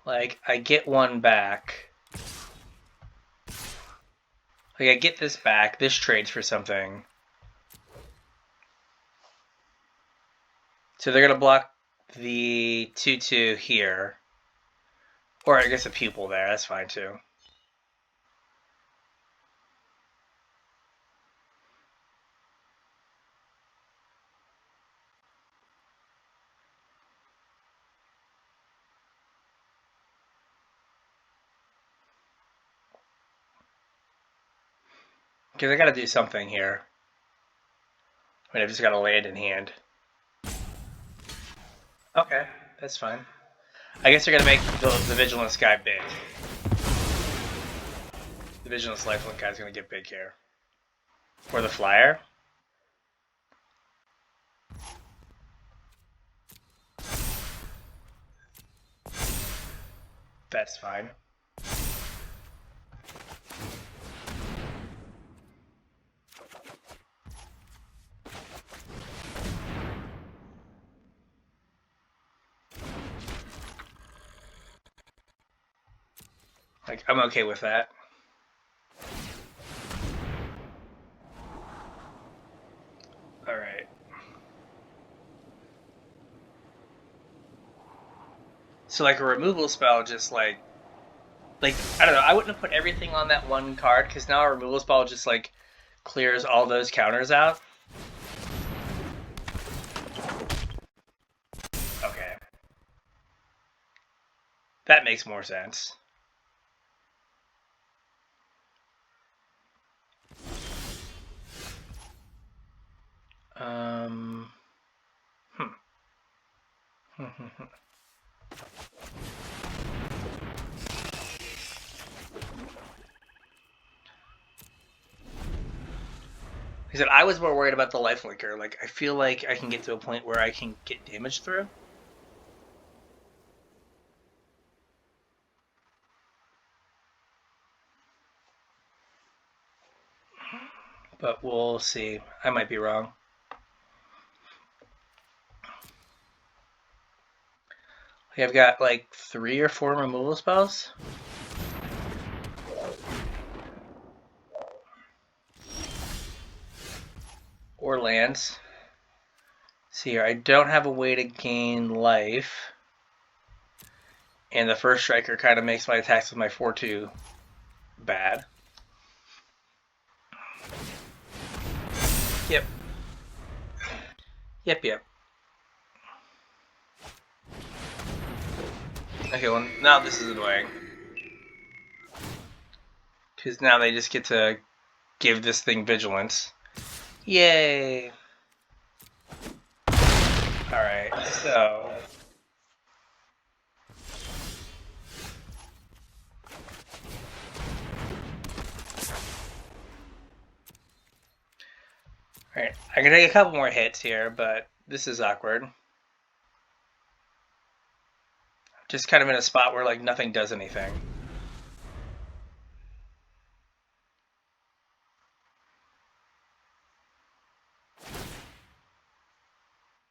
like, I get one back. Like, I get this back. This trades for something. So they're going to block the 2/2 here. Or I guess a pupil there. That's fine, too. Because I got to do something here. I mean, I've just got to lay it in hand. Okay, that's fine. I guess they're going to make the Vigilance guy big. The Vigilance lifelink guy is going to get big here. Or the Flyer. That's fine. Like, I'm okay with that. Alright. So, like, a removal spell just, like, I don't know, I wouldn't have put everything on that one card, because now a removal spell just, like, clears all those counters out. Okay. That makes more sense. Like I said, I was more worried about the lifelinker. Like, I feel like I can get to a point where I can get damage through. But we'll see. I might be wrong. I've got like 3 or 4 removal spells. Or lands. See here, I don't have a way to gain life. And the first striker kind of makes my attacks with my 4/2 bad. Yep. Yep. Okay, well, now this is annoying. Because now they just get to give this thing vigilance. Yay! Alright, so... Alright, I can take a couple more hits here, but this is awkward. Just kind of in a spot where, like, nothing does anything.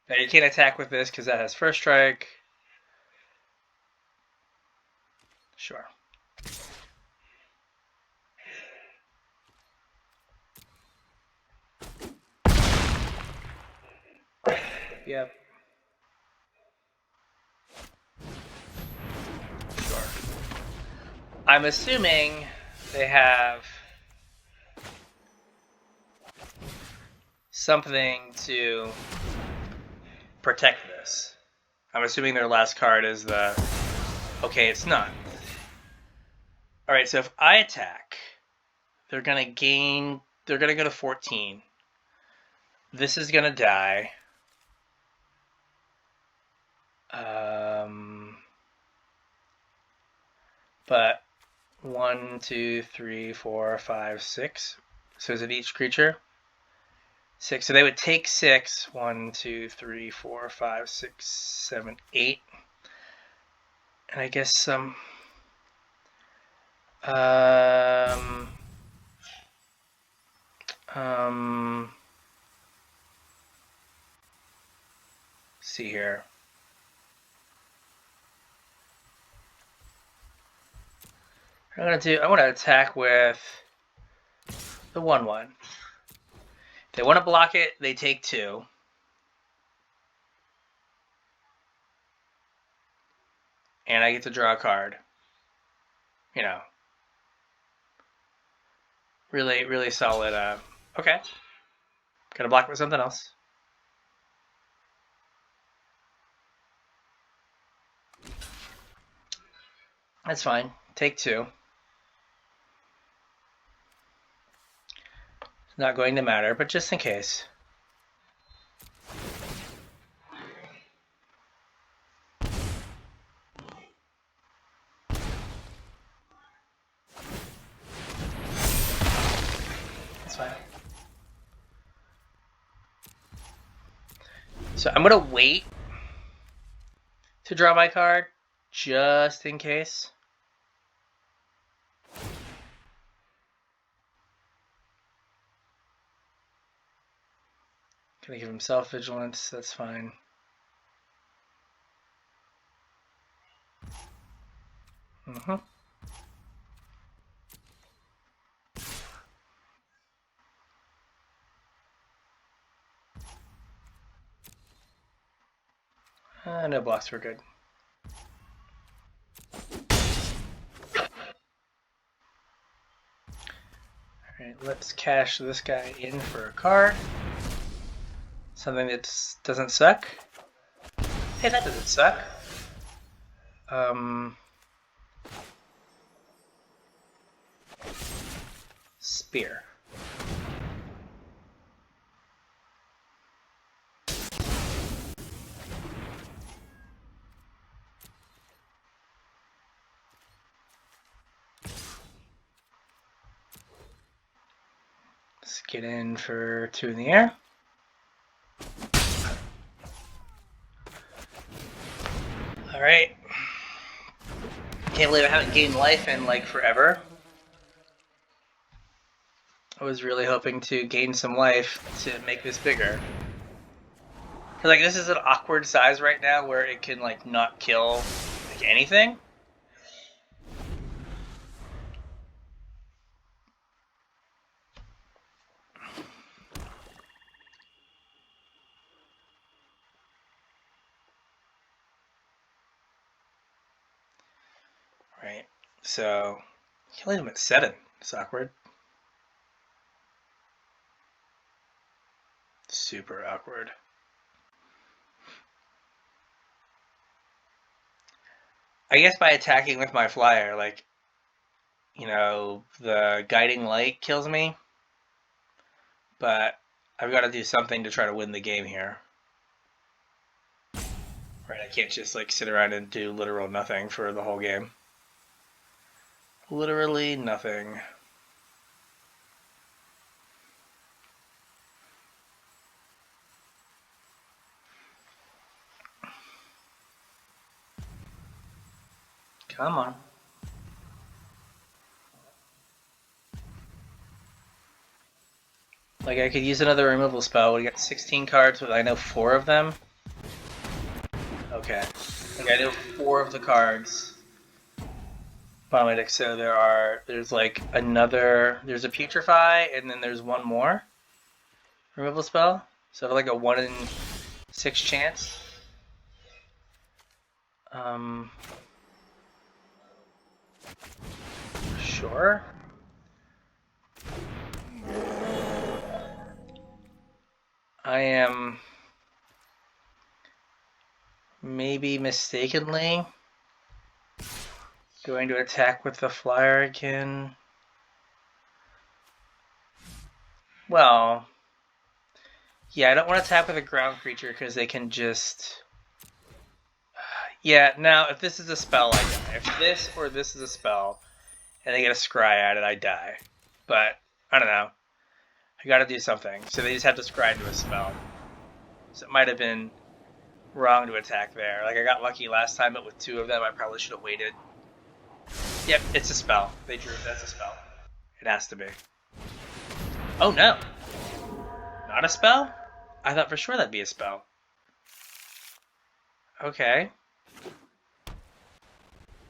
Now, you can't attack with this because that has first strike. Sure. Yep. Sure. I'm assuming they have something to protect this. I'm assuming their last card is the Okay, it's not. Alright, so if I attack, they're gonna gain... They're gonna go to 14. This is gonna die. But 1, 2, 3, 4, 5, 6. So is it each creature? 6. So they would take 6. 1, 2, 3, 4, 5, 6, 7, 8. And I guess some... see here. I want to attack with the 1/1. If they want to block it, they take 2. And I get to draw a card. You know. Really, really solid. Okay. Gotta block it with something else. That's fine. Take 2. It's not going to matter, but just in case. That's fine. So I'm going to wait to draw my card, just in case. Gonna give himself vigilance, that's fine. No blocks, we're good. Alright, let's cash this guy in for a card. Something that doesn't suck. Hey, that doesn't suck. Spear. Let's get in for 2 in the air. Alright. Can't believe I haven't gained life in like forever. I was really hoping to gain some life to make this bigger. Like, this is an awkward size right now where it can like not kill like anything. Right. So killing him at 7. It's awkward. Super awkward. I guess by attacking with my flyer, like, you know, the guiding light kills me. But I've got to do something to try to win the game here. Right, I can't just like sit around and do literal nothing for the whole game. Literally nothing. Come on. Like, I could use another removal spell. We got 16 cards, but I know 4 of them. Okay. Like, I know 4 of the cards. Bottom of deck, so there's like another, there's a Putrefy, and then there's one more removal spell. So I have like a 1 in 6 chance. Sure. I am maybe mistakenly Going to attack with the flyer again. Well, yeah, I don't want to attack with a ground creature because they can just... Yeah, now, if this is a spell, I die. If this or this is a spell, and they get a scry at it, I die. But, I don't know. I gotta do something. So they just have to scry into a spell. So it might have been wrong to attack there. Like, I got lucky last time, but with two of them, I probably should have waited. Yep, it's a spell. They drew it. That's a spell. It has to be. Oh, no. Not a spell? I thought for sure that'd be a spell. Okay.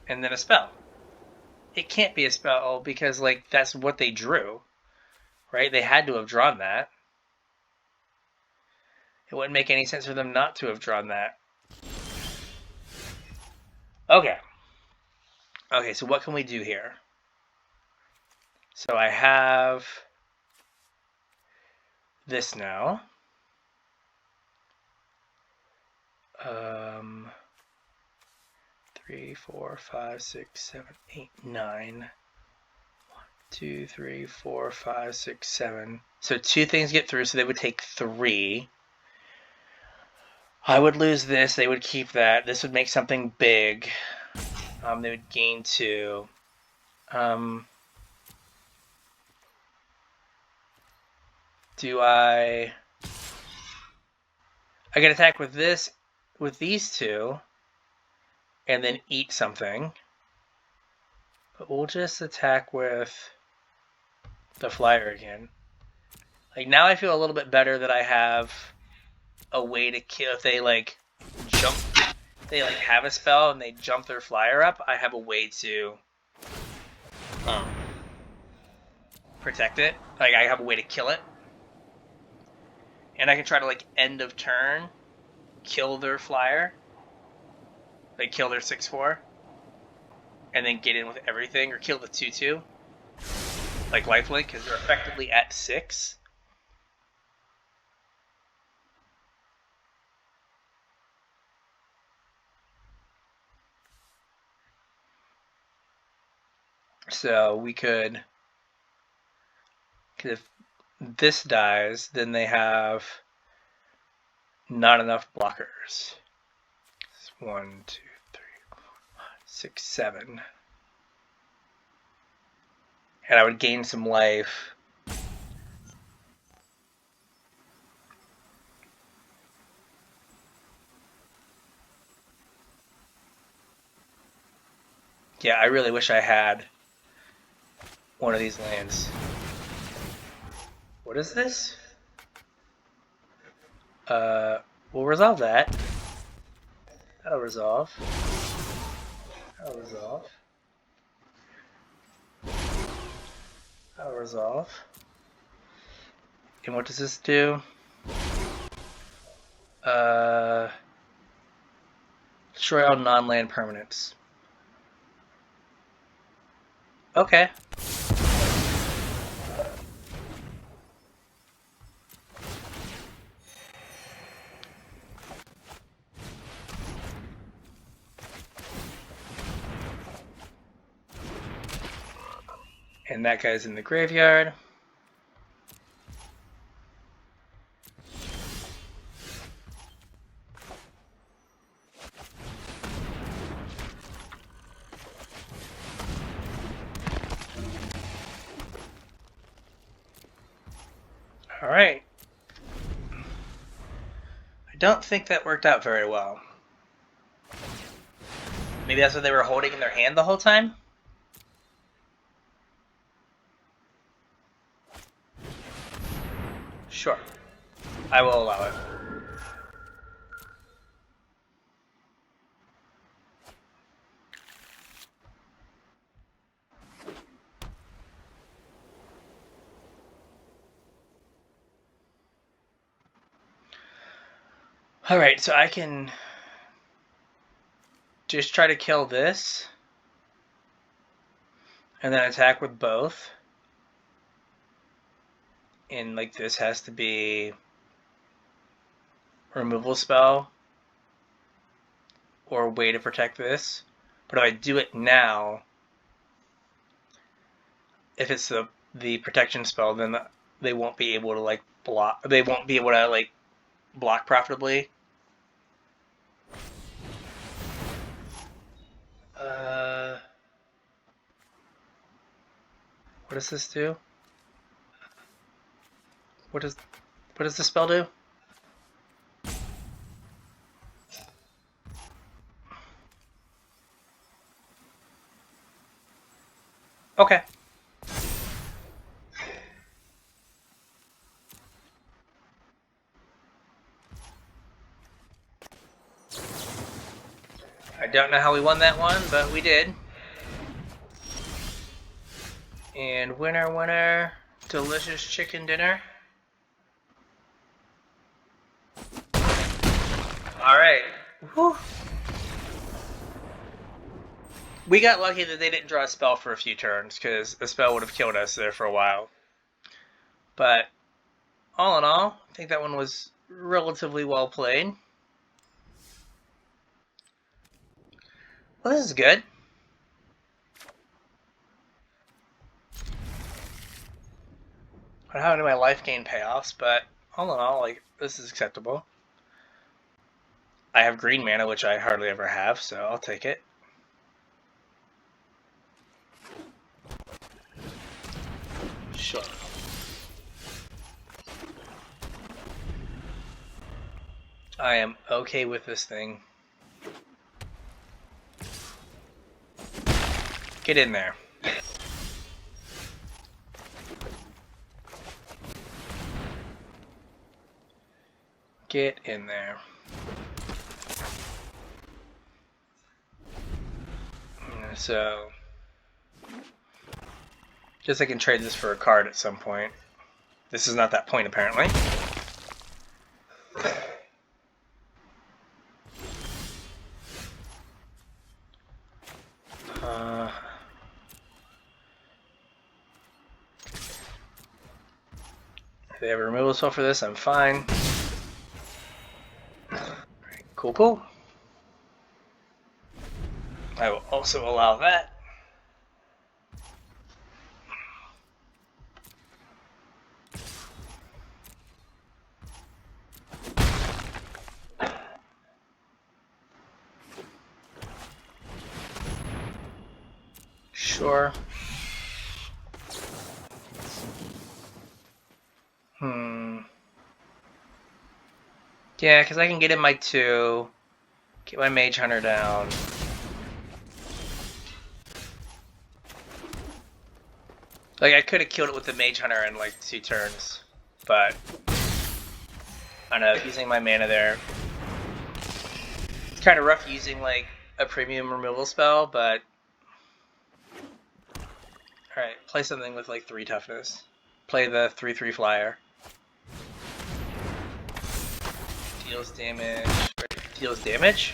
And then a spell. It can't be a spell because, like, that's what they drew. Right? They had to have drawn that. It wouldn't make any sense for them not to have drawn that. Okay. Okay, so what can we do here? So I have this now. 3, 4, 5, 6, 7, 8, 9. 1, 2, 3, 4, 5, 6, 7. So two things get through, so they would take 3. I would lose this, they would keep that. This would make something big. They would gain 2. Do I can attack with this, with these two, and then eat something. But we'll just attack with the flyer again. Like, now I feel a little bit better that I have a way to kill. If they, like, jump, they, like, have a spell and they jump their flyer up, I have a way to protect it. Like, I have a way to kill it. And I can try to, like, end of turn, kill their flyer. Like, kill their 6/4. And then get in with everything. Or kill the 2/2. Like lifelink, because they're effectively at 6. So we could... Because if this dies, then they have not enough blockers. 1, 2, 3, 4, 5, 6, 7. And I would gain some life. Yeah, I really wish I had one of these lands. What is this? We'll resolve that. That'll resolve. That'll resolve. That'll resolve. And what does this do? Destroy all non-land permanents. Okay. And that guy's in the graveyard. All right. I don't think that worked out very well. Maybe that's what they were holding in their hand the whole time? Sure. I will allow it. Alright, so I can just try to kill this. And then attack with both. And, like, this has to be removal spell or way to protect this, But if I do it now, if it's the protection spell, then they won't be able to like block. They won't be able to like block profitably. What does this do? What does the spell do? Okay. I don't know how we won that one, but we did. And winner, winner, delicious chicken dinner. Alright. We got lucky that they didn't draw a spell for a few turns, because the spell would have killed us there for a while. But, all in all, I think that one was relatively well played. Well, this is good. I don't have any of my life gain payoffs, but all in all, like, this is acceptable. I have green mana, which I hardly ever have, so I'll take it. Sure. I am okay with this thing. Get in there. Get in there. So, guess I can trade this for a card at some point. This is not that point, apparently. If they have a removal spell for this, I'm fine. Right, cool, cool. I will also allow that. Sure. Yeah, because I can get in my 2, get my Mage Hunter down. Like, I could have killed it with the Mage Hunter in like 2 turns, but I don't know, using my mana there. It's kind of rough using like a premium removal spell, but alright, play something with like 3 toughness. Play the 3/3 flyer. Deals damage. Deals damage?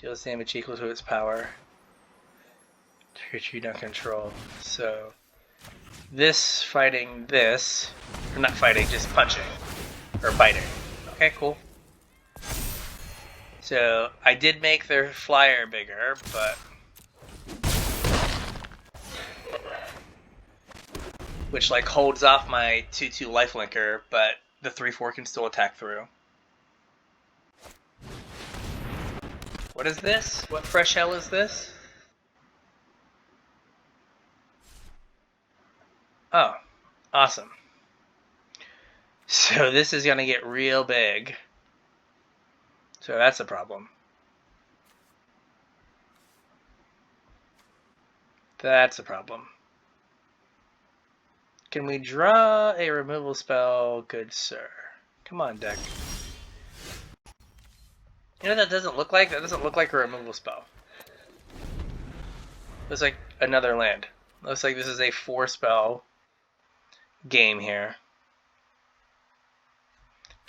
Deals damage equal to its power. Creature you don't control. So, this fighting this, or not fighting, just punching. Or biting. Okay, cool. So, I did make their flyer bigger, but which like holds off my 2/2 lifelinker, but the 3/4 can still attack through. What is this? What fresh hell is this? Oh, awesome. So this is gonna get real big. So that's a problem. That's a problem. Can we draw a removal spell, good sir? Come on, deck. You know what that doesn't look like? That doesn't look like a removal spell. Looks like another land. Looks like this is a 4-spell game here.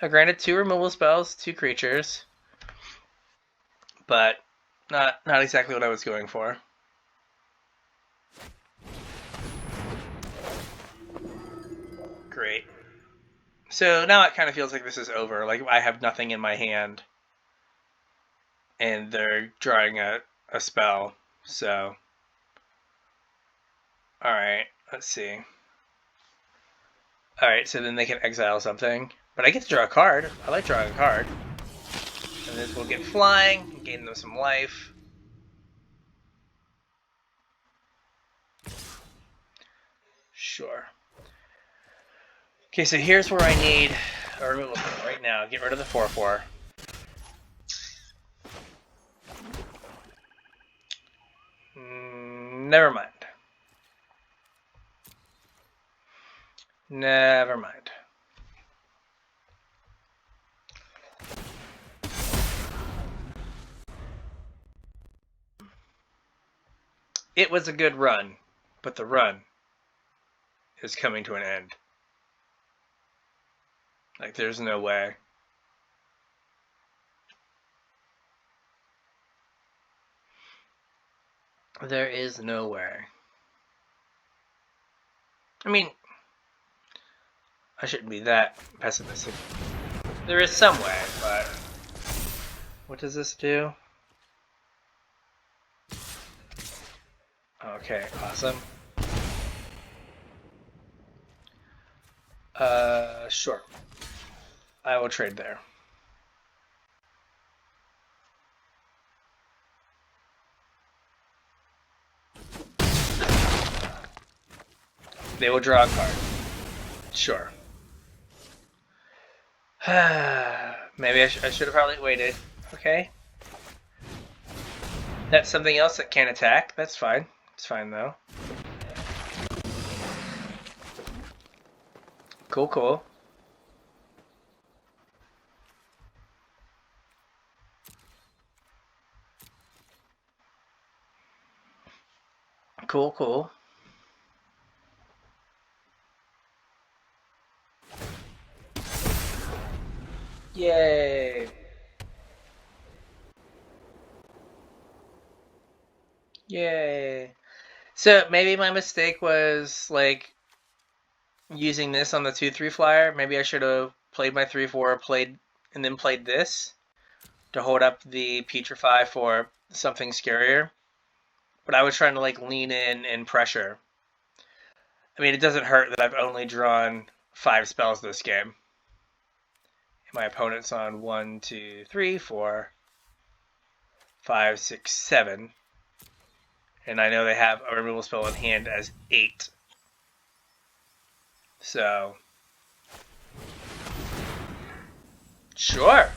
Now, granted, 2 removal spells, 2 creatures, but not exactly what I was going for. Great. So now it kind of feels like this is over. Like I have nothing in my hand, and they're drawing a a spell. So, alright, let's see. Alright, so then they can exile something. But I get to draw a card. I like drawing a card. And this will get flying, gain them some life. Sure. Okay, so here's where I need a removal right now. Get rid of the 4/4. Never mind. Never mind. It was a good run, but the run is coming to an end. Like, there's no way. There is no way. I mean, I shouldn't be that pessimistic. There is some way, but what does this do? Okay, awesome. Sure. I will trade there. They will draw a card. Sure. Maybe I should have probably waited. Okay. That's something else that can't attack. That's fine. It's fine, though. Cool, cool. Cool, cool. Yay! Yay! So maybe my mistake was like using this on the 2/3 flyer. Maybe I should have played my 3/4, and then played this to hold up the Petrify for something scarier. But I was trying to like lean in and pressure. I mean, it doesn't hurt that I've only drawn 5 spells this game. My opponent's on 1, 2, 3, 4, 5, 6, 7. And I know they have a removal spell in hand as 8. So, sure.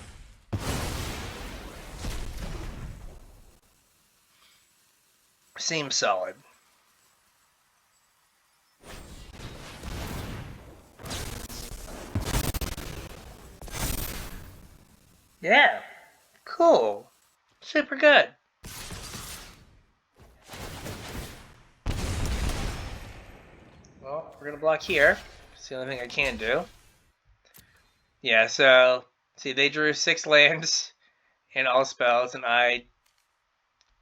Seems solid. Yeah. Cool. Super good. Well, we're going to block here. It's the only thing I can do. Yeah, so, see, they drew 6 lands and all spells, and I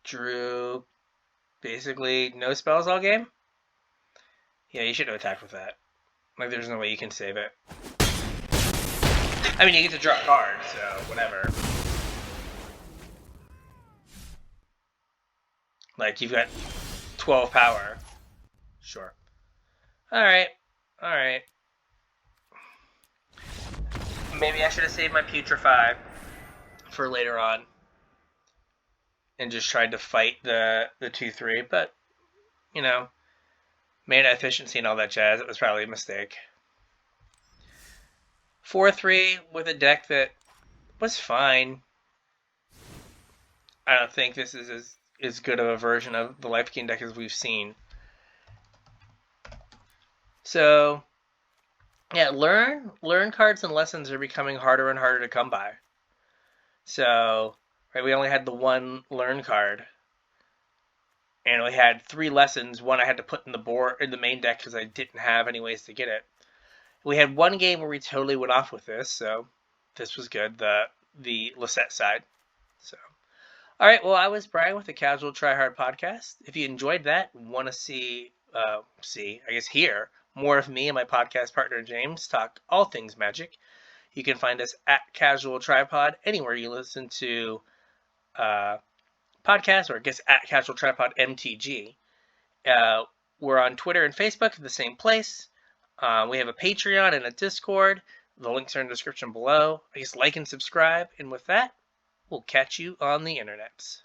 drew basically no spells all game. Yeah, you should have attacked with that. Like, there's no way you can save it. I mean, you get to draw a card, so whatever. Like, you've got 12 power. Sure. Alright. Alright. Maybe I should have saved my Putrefy for later on. And just tried to fight the 2/3, but, you know, mana efficiency and all that jazz, it was probably a mistake. 4/3 with a deck that was fine. I don't think this is as good of a version of the Life Gain deck as we've seen. So, yeah, learn cards and lessons are becoming harder and harder to come by. So, right, we only had the 1 learn card, and we had 3 lessons. 1 I had to put in the main deck because I didn't have any ways to get it. We had 1 game where we totally went off with this, so this was good. The Lisette side. So, all right. Well, I was Bryan with the Casual Try Hard podcast. If you enjoyed that, want to hear more of me and my podcast partner James talk all things Magic, you can find us at Casual Tripod anywhere you listen to Podcast, or I guess at CasualTryHardMTG. We're on Twitter and Facebook at the same place. We have a Patreon and a Discord. The links are in the description below. I guess like and subscribe. And with that, we'll catch you on the internets.